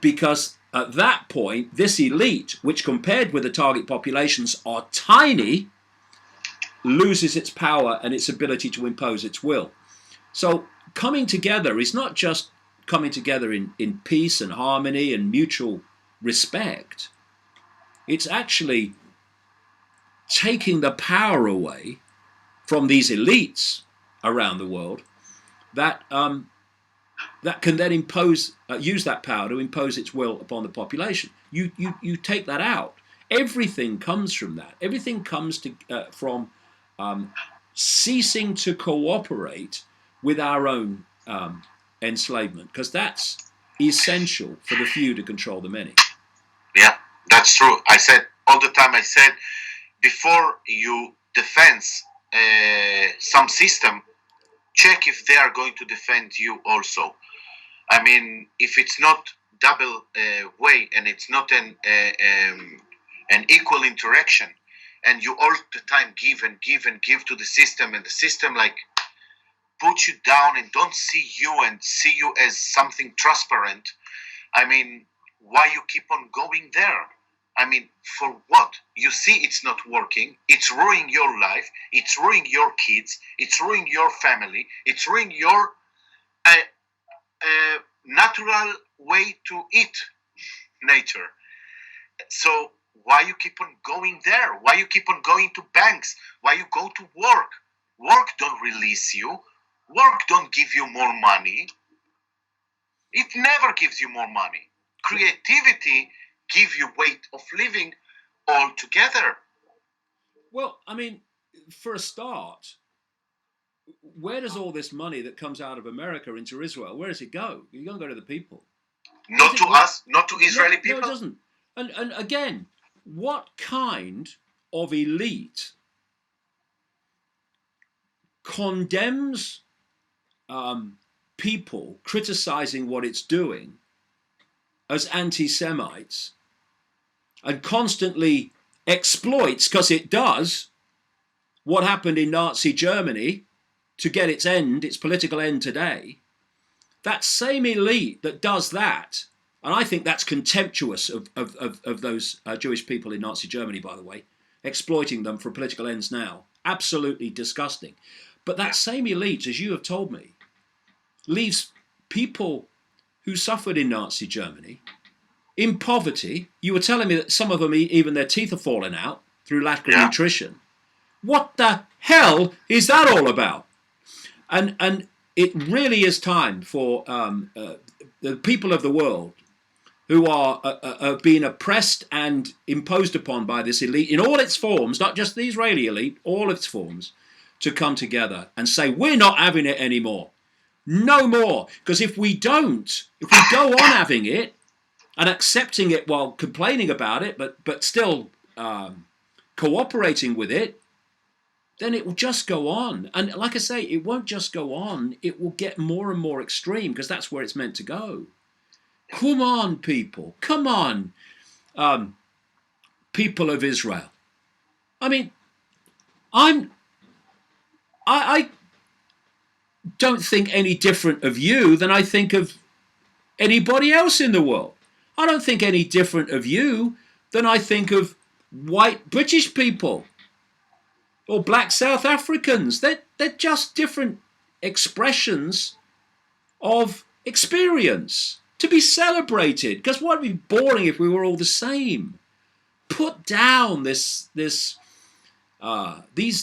Because at that point, this elite, which compared with the target populations are tiny, loses its power and its ability to impose its will. So coming together is not just coming together in peace and harmony and mutual respect. It's actually taking the power away from these elites around the world that that can then use that power to impose its will upon the population. You take that out. Everything comes from that. Everything comes from ceasing to cooperate with our own enslavement, because that's essential for the few to control the many. Yeah, that's true. I said all the time, before you defend some system, check if they are going to defend you also. I mean, if it's not double way and it's not an equal interaction, and you all the time give and give and give to the system, and the system like put you down and don't see you as something transparent, I mean, why you keep on going there? I mean, for what? You see it's not working, it's ruining your life, it's ruining your kids, it's ruining your family, it's ruining your natural way to eat nature. So why you keep on going there? Why you keep on going to banks? Why you go to work? Work don't release you. Work don't give you more money. It never gives you more money. Creativity gives you weight of living altogether. Well, I mean, for a start, where does all this money that comes out of America into Israel, where does it go? It don't go to the people. Not to us, not to Israeli people. No, it doesn't. And again, what kind of elite condemns people criticizing what it's doing as anti-Semites and constantly exploits, because it does, what happened in Nazi Germany to get its end, its political end today, that same elite that does that, and I think that's contemptuous of those Jewish people in Nazi Germany, by the way, exploiting them for political ends now. Absolutely disgusting. But that same elite, as you have told me, leaves people who suffered in Nazi Germany in poverty. You were telling me that some of them, even their teeth are falling out through lack of nutrition. What the hell is that all about? And it really is time for the people of the world who are being oppressed and imposed upon by this elite in all its forms, not just the Israeli elite, all its forms, to come together and say, we're not having it anymore. No more. Because if we don't, if we go on having it and accepting it while complaining about it, but still cooperating with it, then it will just go on. And like I say, it won't just go on. It will get more and more extreme because that's where it's meant to go. Come on, people. Come on, people of Israel. I mean, I don't think any different of you than I think of anybody else in the world. I don't think any different of you than I think of white British people or black South Africans. They're just different expressions of experience to be celebrated. Because what would be boring if we were all the same? Put down these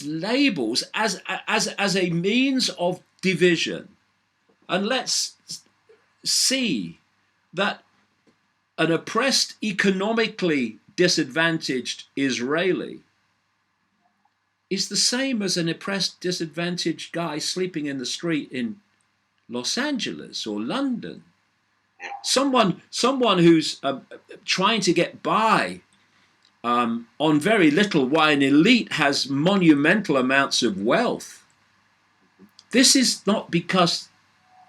labels as a means of division, and let's see that an oppressed, economically disadvantaged Israeli is the same as an oppressed, disadvantaged guy sleeping in the street in Los Angeles or London. Someone who's trying to get by on very little, while an elite has monumental amounts of wealth. This is not because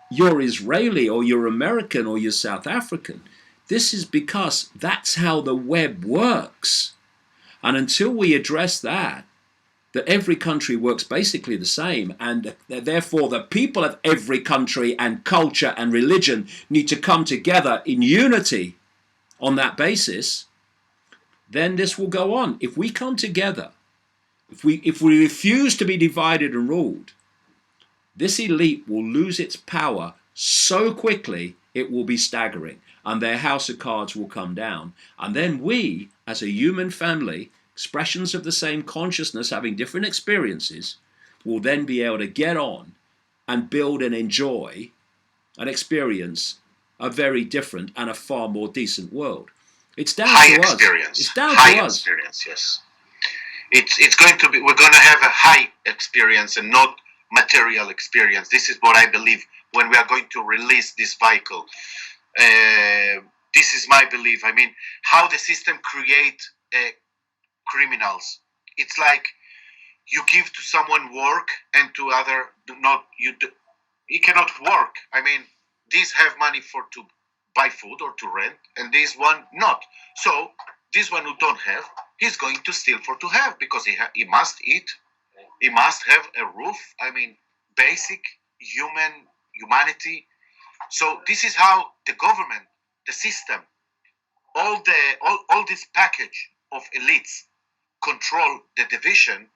you're Israeli or you're American or you're South African. This is because that's how the web works. And until we address that every country works basically the same, and therefore the people of every country and culture and religion need to come together in unity on that basis, then this will go on. If we come together, if we refuse to be divided and ruled, this elite will lose its power so quickly it will be staggering, and their house of cards will come down. And then we, as a human family, expressions of the same consciousness having different experiences, will then be able to get on and build and enjoy and experience a very different and a far more decent world. It's down high to experience. Us. It's down high to us. Experience, yes. It's going to be. We're going to have a high experience and not material experience. This is what I believe when we are going to release this vehicle. This is my belief. I mean, how the system create criminals. It's like you give to someone work and to other not. He cannot work. I mean, these have money to buy food or to rent, and this one not. So this one who don't have, he's going to steal to have, because he must eat. He must have a roof. I mean, basic humanity. So this is how the government, the system, all this package of elites control the division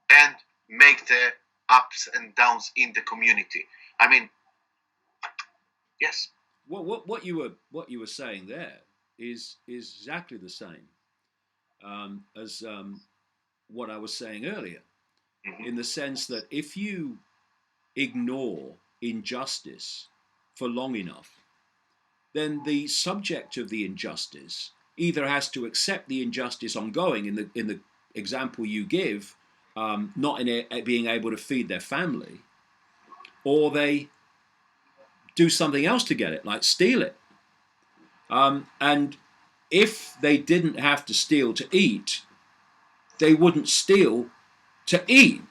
and make the ups and downs in the community. I mean, yes. What you were saying there is exactly the same as what I was saying earlier, in the sense that if you ignore injustice for long enough, then the subject of the injustice either has to accept the injustice ongoing, in the example you give, not being able to feed their family, or they do something else to get it, like steal it. And if they didn't have to steal to eat, they wouldn't steal to eat.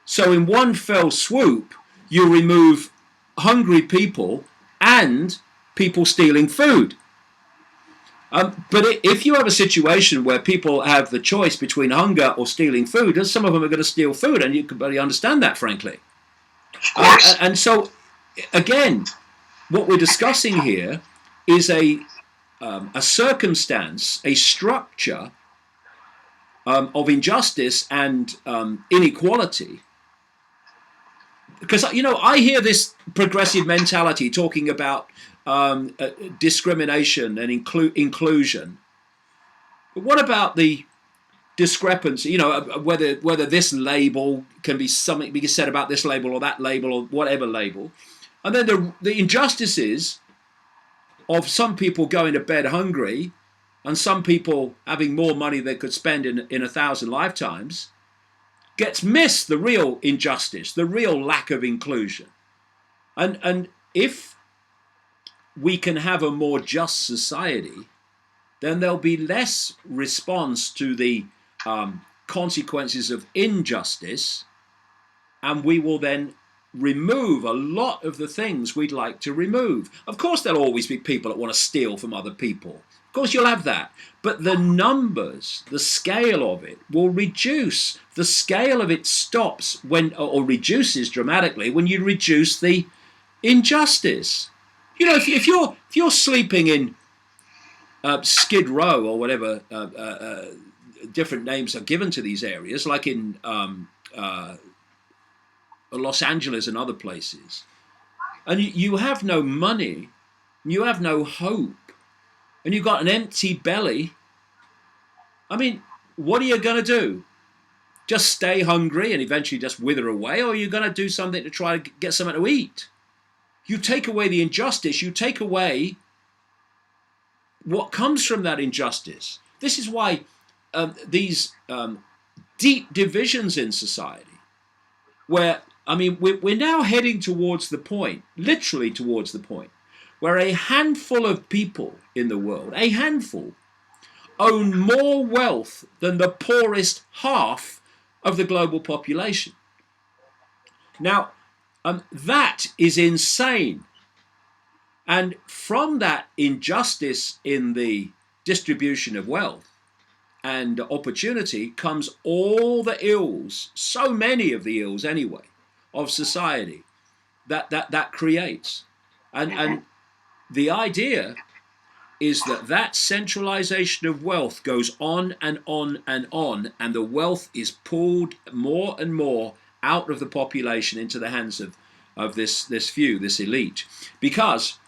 So in one fell swoop, you remove hungry people and people stealing food. But if you have a situation where people have the choice between hunger or stealing food, and some of them are going to steal food, and you can barely understand that, frankly. Of course. And so, again, what we're discussing here is a circumstance, a structure of injustice and inequality. Because, I hear this progressive mentality talking about discrimination and inclusion. But what about the discrepancy? Whether this label can be something be said about this label or that label or whatever label, and then the injustices of some people going to bed hungry, and some people having more money they could spend in 1,000 lifetimes, gets missed. The real injustice, the real lack of inclusion, and if we can have a more just society, then there'll be less response to the consequences of injustice, and we will then remove a lot of the things we'd like to remove. Of course, there'll always be people that want to steal from other people. Of course, you'll have that. But the numbers, the scale of it will reduce. The scale of it stops or reduces dramatically when you reduce the injustice. If you're sleeping in Skid Row or whatever different names are given to these areas, like in Los Angeles and other places, and you have no money, you have no hope, and you've got an empty belly, I mean, what are you going to do? Just stay hungry and eventually just wither away, or are you going to do something to try to get something to eat? You take away the injustice, you take away what comes from that injustice. This is why these deep divisions in society, where, we're now heading towards the point, literally towards the point, where a handful of people in the world, a handful, own more wealth than the poorest half of the global population. Now, that is insane. And from that injustice in the distribution of wealth and opportunity comes all the ills, so many of the ills anyway, of society that creates. And the idea is that centralization of wealth goes on and on and on, and the wealth is pulled more and more out of the population into the hands of this few, this elite. Because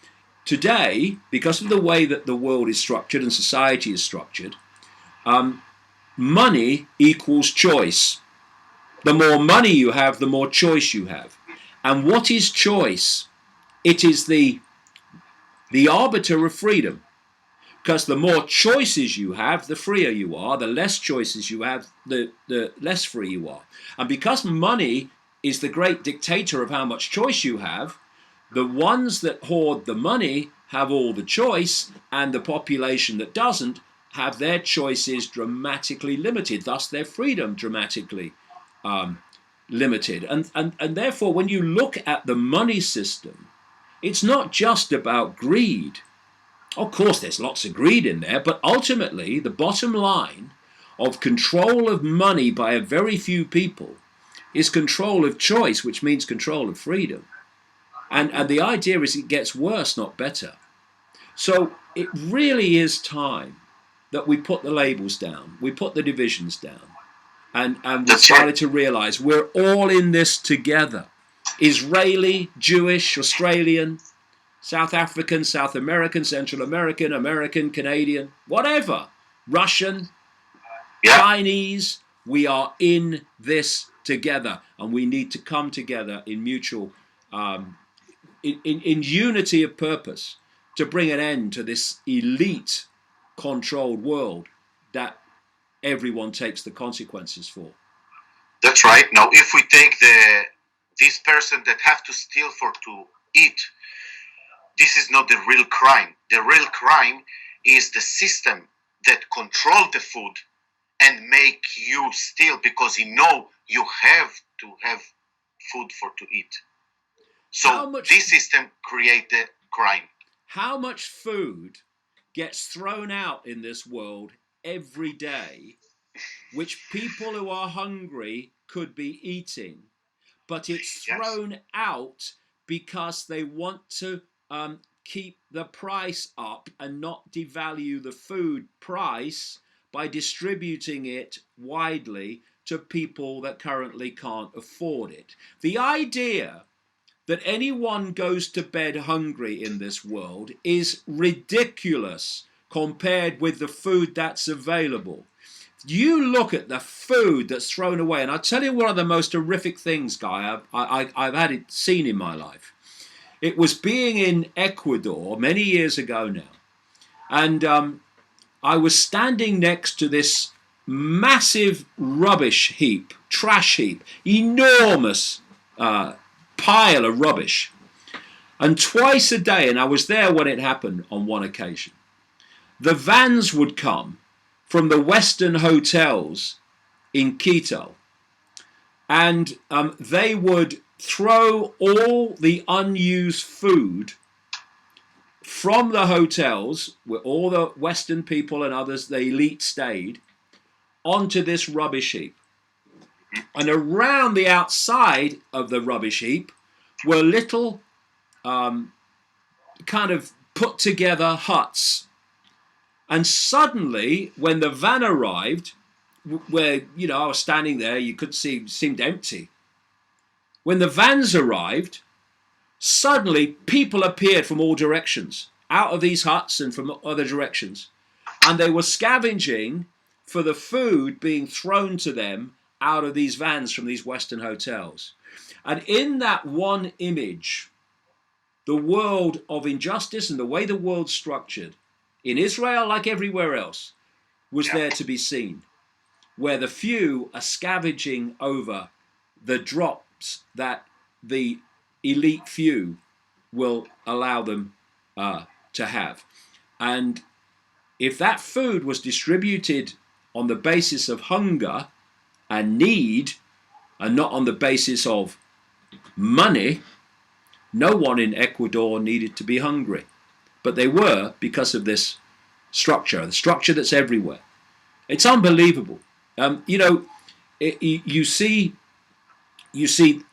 today, because of the way that the world is structured and society is structured, money equals choice. The more money you have, the more choice you have. And what is choice? It is the arbiter of freedom. Because the more choices you have, the freer you are. The less choices you have, the less free you are. And because money is the great dictator of how much choice you have, the ones that hoard the money have all the choice, and the population that doesn't have their choices dramatically limited, thus their freedom dramatically limited. And therefore, when you look at the money system, it's not just about greed. Of course, there's lots of greed in there, but ultimately, the bottom line of control of money by a very few people is control of choice, which means control of freedom. And the idea is it gets worse, not better. So it really is time that we put the labels down, we put the divisions down, and we started to realize we're all in this together. Israeli, Jewish, Australian, South African, South American, Central American, American, Canadian, whatever, Russian, Chinese, we are in this together, and we need to come together in mutual, in unity of purpose to bring an end to this elite controlled world that everyone takes the consequences for. That's right. Now, if we take this person that have to steal to eat, this is not the real crime. The real crime is the system that control the food and make you steal because you know you have to have food to eat. So this system create the crime. How much food gets thrown out in this world every day, which people who are hungry could be eating, but it's Yes. thrown out because they want to keep the price up and not devalue the food price by distributing it widely to people that currently can't afford it. The idea that anyone goes to bed hungry in this world is ridiculous compared with the food that's available. You look at the food that's thrown away, and I'll tell you one of the most horrific things, Guy, I've had it seen in my life. It was being in Ecuador many years ago now, and I was standing next to this massive rubbish heap, trash heap, enormous pile of rubbish. And twice a day, and I was there when it happened on one occasion, the vans would come from the Western hotels in Quito, and they would throw all the unused food from the hotels, where all the Western people and others, the elite stayed, onto this rubbish heap. And around the outside of the rubbish heap were little kind of put together huts. And suddenly, when the van arrived, where, I was standing there, you could see, it seemed empty. When the vans arrived, suddenly people appeared from all directions, out of these huts and from other directions. And they were scavenging for the food being thrown to them out of these vans from these Western hotels. And in that one image, the world of injustice and the way the world's structured, in Israel, like everywhere else, was there to be seen, where the few are scavenging over the drops that the elite few will allow them to have. And if that food was distributed on the basis of hunger and need, and not on the basis of money, no one in Ecuador needed to be hungry. But they were, because of this structure, the structure that's everywhere. It's unbelievable. You see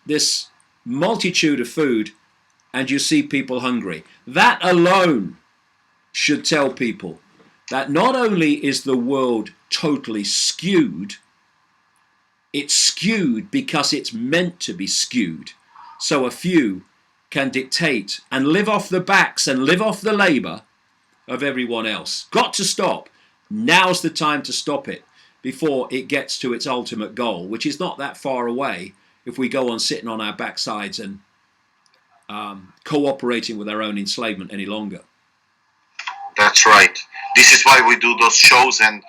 this multitude of food, and you see people hungry. That alone should tell people that not only is the world totally skewed, it's skewed because it's meant to be skewed. So a few can dictate and live off the backs and live off the labour of everyone else. Got to stop. Now's the time to stop it before it gets to its ultimate goal, which is not that far away if we go on sitting on our backsides and cooperating with our own enslavement any longer. That's right. This is why we do those shows, and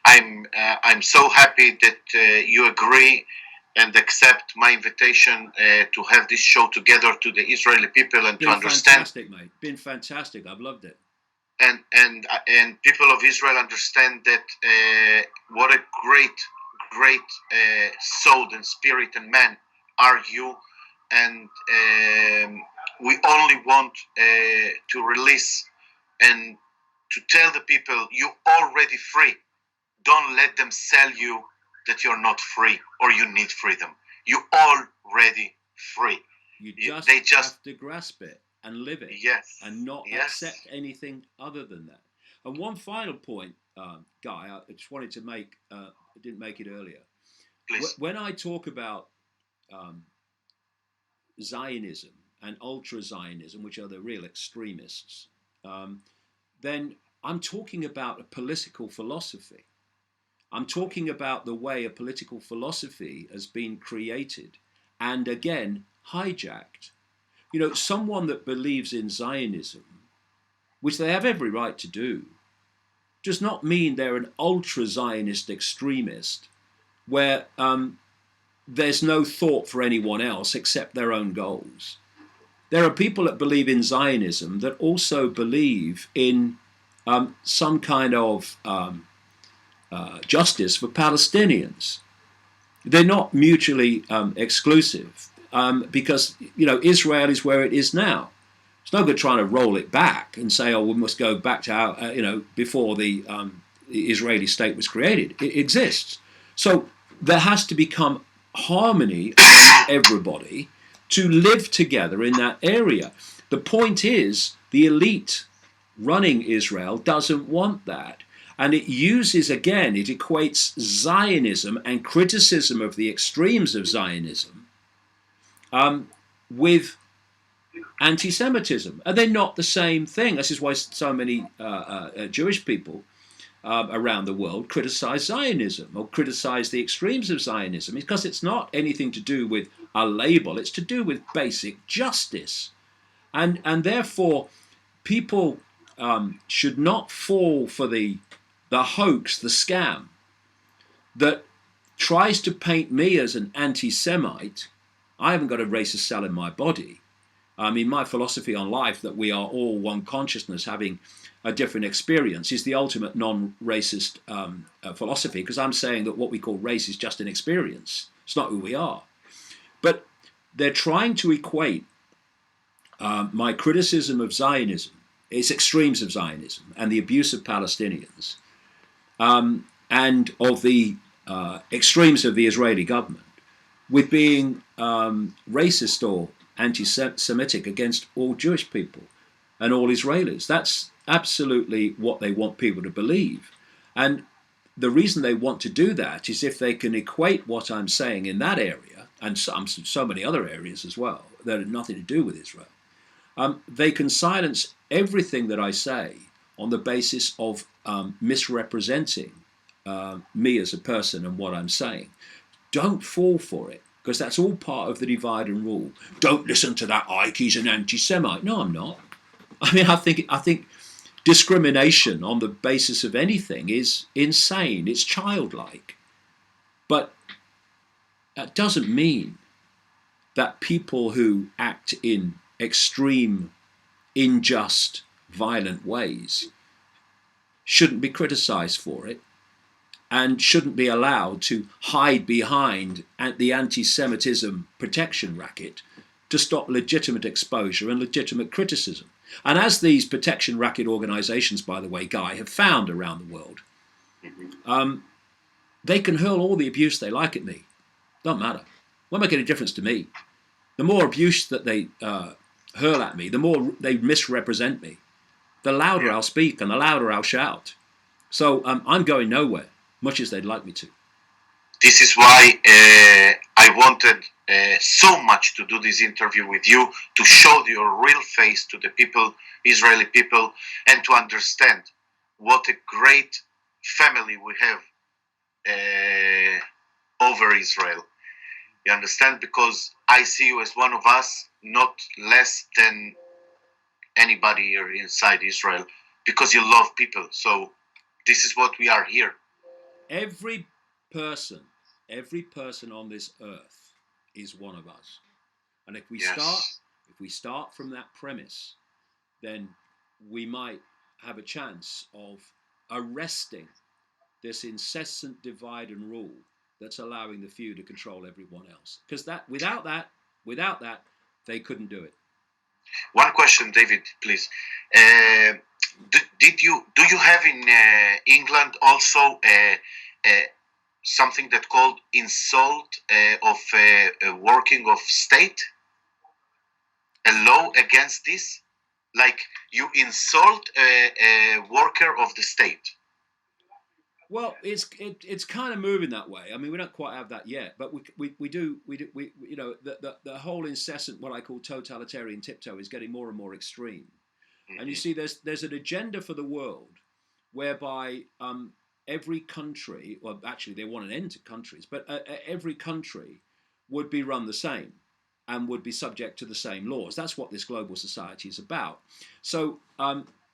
I'm so happy that you agree and accept my invitation to have this show together to the Israeli people and to understand. Fantastic, mate. Been fantastic. I've loved it. And people of Israel understand that what a great soul and spirit and man are you, and we only want to release and to tell the people you're already free. Don't let them sell you that you're not free or you need freedom. You're already free. They just have to grasp it and live it, yes, and not accept anything other than that. And one final point, Guy, I just wanted to make, I didn't make it earlier. Please. When I talk about Zionism and ultra-Zionism, which are the real extremists, then I'm talking about a political philosophy. I'm talking about the way a political philosophy has been created and, again, hijacked. Someone that believes in Zionism, which they have every right to do, does not mean they're an ultra-Zionist extremist where there's no thought for anyone else except their own goals. There are people that believe in Zionism that also believe in some kind of justice for Palestinians. They're not mutually exclusive because Israel is where it is now. It's no good trying to roll it back and say, oh, we must go back to how, before the Israeli state was created. It exists. So there has to become harmony among everybody to live together in that area. The point is, the elite running Israel doesn't want that. And it uses, again, it equates Zionism and criticism of the extremes of Zionism with anti-Semitism. And they're not the same thing. This is why so many Jewish people around the world criticize Zionism or criticize the extremes of Zionism, because it's not anything to do with a label. It's to do with basic justice. And therefore, people should not fall for the hoax, the scam, that tries to paint me as an anti-Semite. I haven't got a racist cell in my body. I mean, my philosophy on life, that we are all one consciousness having a different experience, is the ultimate non-racist philosophy, because I'm saying that what we call race is just an experience. It's not who we are. But they're trying to equate my criticism of Zionism, its extremes of Zionism, and the abuse of Palestinians, and of the extremes of the Israeli government, with being racist or anti-Semitic against all Jewish people and all Israelis. That's absolutely what they want people to believe. And the reason they want to do that is if they can equate what I'm saying in that area, and so many other areas as well, that have nothing to do with Israel, they can silence everything that I say on the basis of misrepresenting me as a person and what I'm saying. Don't fall for it, because that's all part of the divide and rule. Don't listen to that Icke, he's an anti-Semite. No, I'm not. I mean, I think discrimination on the basis of anything is insane. It's childlike. But that doesn't mean that people who act in extreme, unjust, violent ways shouldn't be criticized for it, and shouldn't be allowed to hide behind the anti-Semitism protection racket to stop legitimate exposure and legitimate criticism. And as these protection racket organizations, by the way, Guy, have found around the world, they can hurl all the abuse they like at me. Don't matter. Won't make any difference to me. The more abuse that they hurl at me, the more they misrepresent me, the louder I'll speak and the louder I'll shout. So I'm going nowhere, much as they'd like me to. This is why I wanted so much to do this interview with you, to show your real face to the people, Israeli people, and to understand what a great family we have over Israel. You understand? Because I see you as one of us, not less than anybody here inside Israel, because you love people. So this is what we are here. Every person on this earth is one of us. And if we start from that premise, then we might have a chance of arresting this incessant divide and rule that's allowing the few to control everyone else. Because without that, they couldn't do it. One question, David, please. Do you have in England also something that called insult of working of state? A law against this? Like you insult a worker of the state? Well, it's kind of moving that way. I mean, we don't quite have that yet, but we do you know, the whole incessant, what I call totalitarian tiptoe, is getting more and more extreme. Mm-hmm. And you see, there's an agenda for the world whereby every country, well, actually they want an end to countries, but every country would be run the same and would be subject to the same laws. That's what this global society is about. So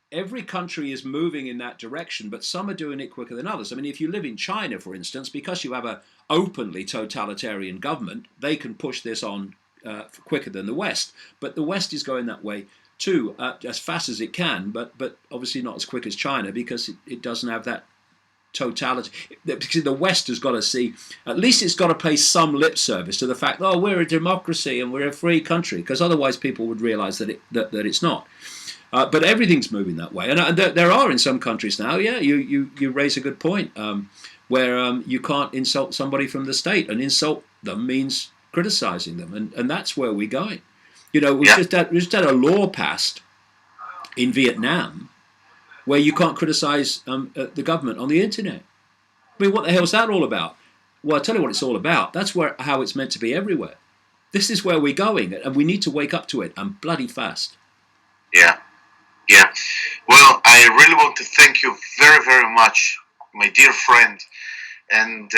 every country is moving in that direction, but some are doing it quicker than others. I mean, if you live in China, for instance, because you have an openly totalitarian government, they can push this on quicker than the West. But the West is going that way too, as fast as it can, but obviously not as quick as China, because it doesn't have that totality. Because the West has got to see, at least it's got to pay some lip service to the fact, oh, we're a democracy and we're a free country, because otherwise people would realise that it's not. But everything's moving that way, and there are in some countries now. Yeah, you raise a good point, where you can't insult somebody from the state, and insult them means criticising them, and that's where we're going. You know, we just had a law passed in Vietnam where you can't criticise the government on the internet. I mean, what the hell's that all about? Well, I'll tell you what it's all about. That's how it's meant to be everywhere. This is where we're going, and we need to wake up to it, and bloody fast. Yeah. Yeah. Well, I really want to thank you very, very much, my dear friend. And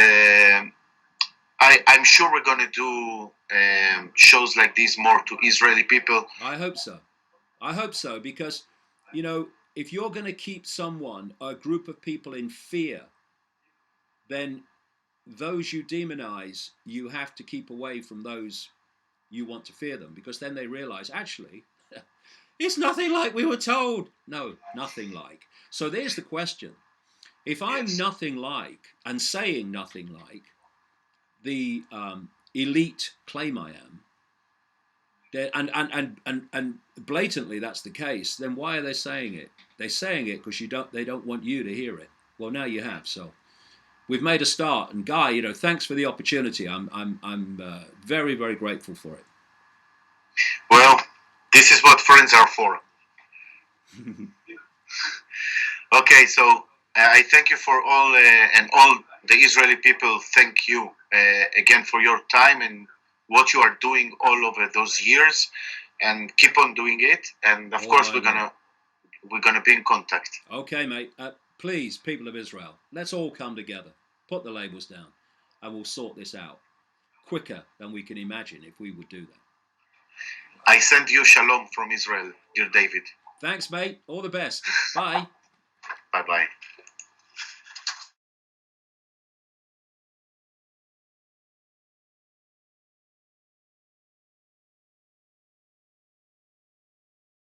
I'm sure we're going to do shows like this more to Israeli people. I hope so. I hope so, because, you know, if you're going to keep a group of people in fear, then those you demonize, you have to keep away from those you want to fear them, because then they realize, actually, it's nothing like we were told. No, nothing like. So there's the question. If I'm nothing like, and saying nothing like, the elite claim I am, and blatantly that's the case, then why are they saying it? They're saying it because they don't want you to hear it. Well, now you have. So we've made a start. And Guy, you know, thanks for the opportunity. I'm very, very grateful for it. Well, this is what friends are for. Okay, so I thank you for all, and all the Israeli people. Thank you again for your time and what you are doing all over those years, and keep on doing it. And of course, we're gonna be in contact. Okay, mate. Please, people of Israel, let's all come together. Put the labels down, and we'll sort this out quicker than we can imagine if we would do that. I send you shalom from Israel, dear David. Thanks, mate. All the best. Bye. Bye-bye.